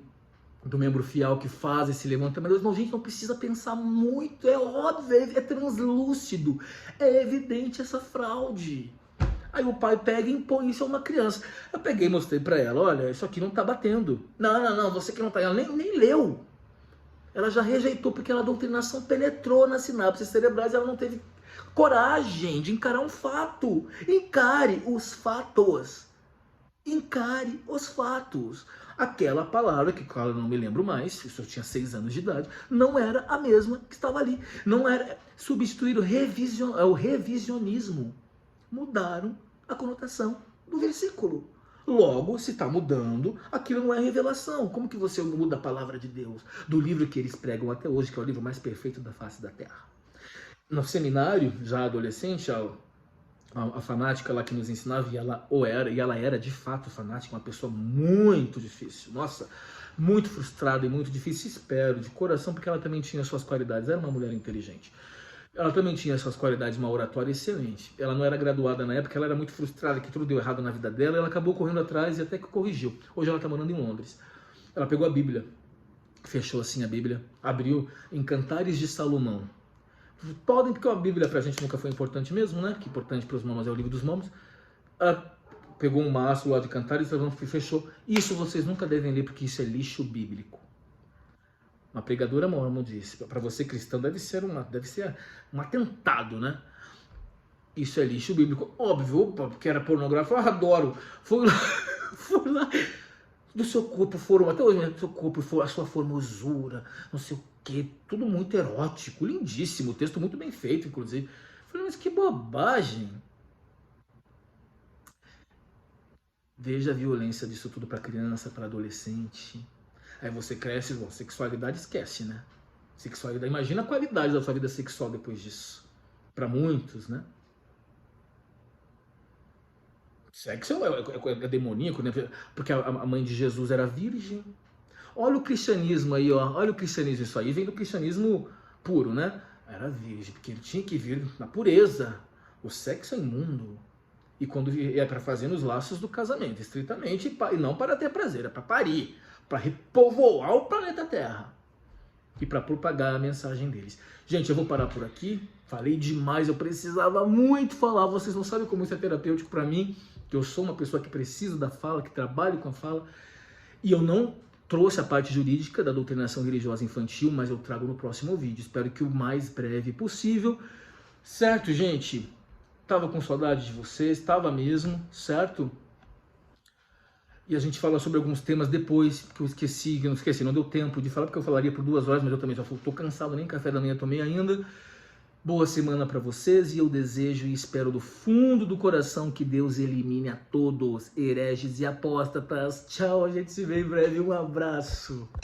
do membro fiel que faz esse levantamento. Mas, gente, não precisa pensar muito. É óbvio, é translúcido. É evidente essa fraude. Aí o pai pega e impõe isso a uma criança. Eu peguei e mostrei pra ela, olha, isso aqui não tá batendo. Não, você que não tá... Ela nem leu. Ela já rejeitou porque a doutrinação penetrou nas sinapses cerebrais, ela não teve coragem de encarar um fato. Encare os fatos. Encare os fatos. Aquela palavra, que claro, eu não me lembro mais, isso eu tinha 6 anos de idade, não era a mesma que estava ali. Não era substituir o revisionismo. Mudaram a conotação do versículo. Logo, se está mudando, aquilo não é revelação. Como que você muda a palavra de Deus? Do livro que eles pregam até hoje, que é o livro mais perfeito da face da terra. No seminário, já adolescente, a fanática lá que nos ensinava, e ela era de fato fanática, uma pessoa muito difícil. Nossa, muito frustrada e muito difícil, espero, de coração, porque ela também tinha suas qualidades, era uma mulher inteligente. Ela também tinha suas qualidades, uma oratória excelente. Ela não era graduada na época, ela era muito frustrada, que tudo deu errado na vida dela, e ela acabou correndo atrás e até que corrigiu. Hoje ela está morando em Londres. Ela pegou a Bíblia, fechou assim a Bíblia, abriu em Cantares de Salomão. Podem, porque a Bíblia pra gente nunca foi importante mesmo, né? Que importante para os mormons é o livro dos mormons. Ela pegou um maço lá de Cantares de Salomão e fechou. Isso vocês nunca devem ler, porque isso é lixo bíblico. Uma pregadora mormon disse, para você cristão deve ser um atentado, né? Isso é lixo bíblico. Óbvio, porque era pornográfico, eu adoro. Foi lá, do seu corpo foram, até hoje, do seu corpo, a sua formosura, não sei o que, tudo muito erótico, lindíssimo, texto muito bem feito, inclusive. Falei, mas que bobagem. Veja a violência disso tudo para criança, para adolescente. Aí você cresce, bom, sexualidade esquece, né? Sexualidade, imagina a qualidade da sua vida sexual depois disso. Para muitos, né? Sexo é demoníaco, né? Porque a mãe de Jesus era virgem. Olha o cristianismo aí, ó. Olha o cristianismo, isso aí vem do cristianismo puro, né? Era virgem, porque ele tinha que vir na pureza. O sexo é imundo. E quando é para fazer nos laços do casamento, estritamente, e não para ter prazer, é para parir, para repovoar o planeta Terra e para propagar a mensagem deles. Gente, eu vou parar por aqui. Falei demais, eu precisava muito falar. Vocês não sabem como isso é terapêutico para mim, que eu sou uma pessoa que precisa da fala, que trabalho com a fala, e eu não trouxe a parte jurídica da doutrinação religiosa infantil, mas eu trago no próximo vídeo. Espero que o mais breve possível. Certo, gente? Tava com saudade de vocês, tava mesmo, certo? E a gente fala sobre alguns temas depois, que eu esqueci, não deu tempo de falar, porque eu falaria por 2 horas, mas eu também já tô cansado, nem café da manhã tomei ainda. Boa semana para vocês, e eu desejo e espero do fundo do coração que Deus elimine a todos, hereges e apóstatas. Tchau, a gente se vê em breve, um abraço.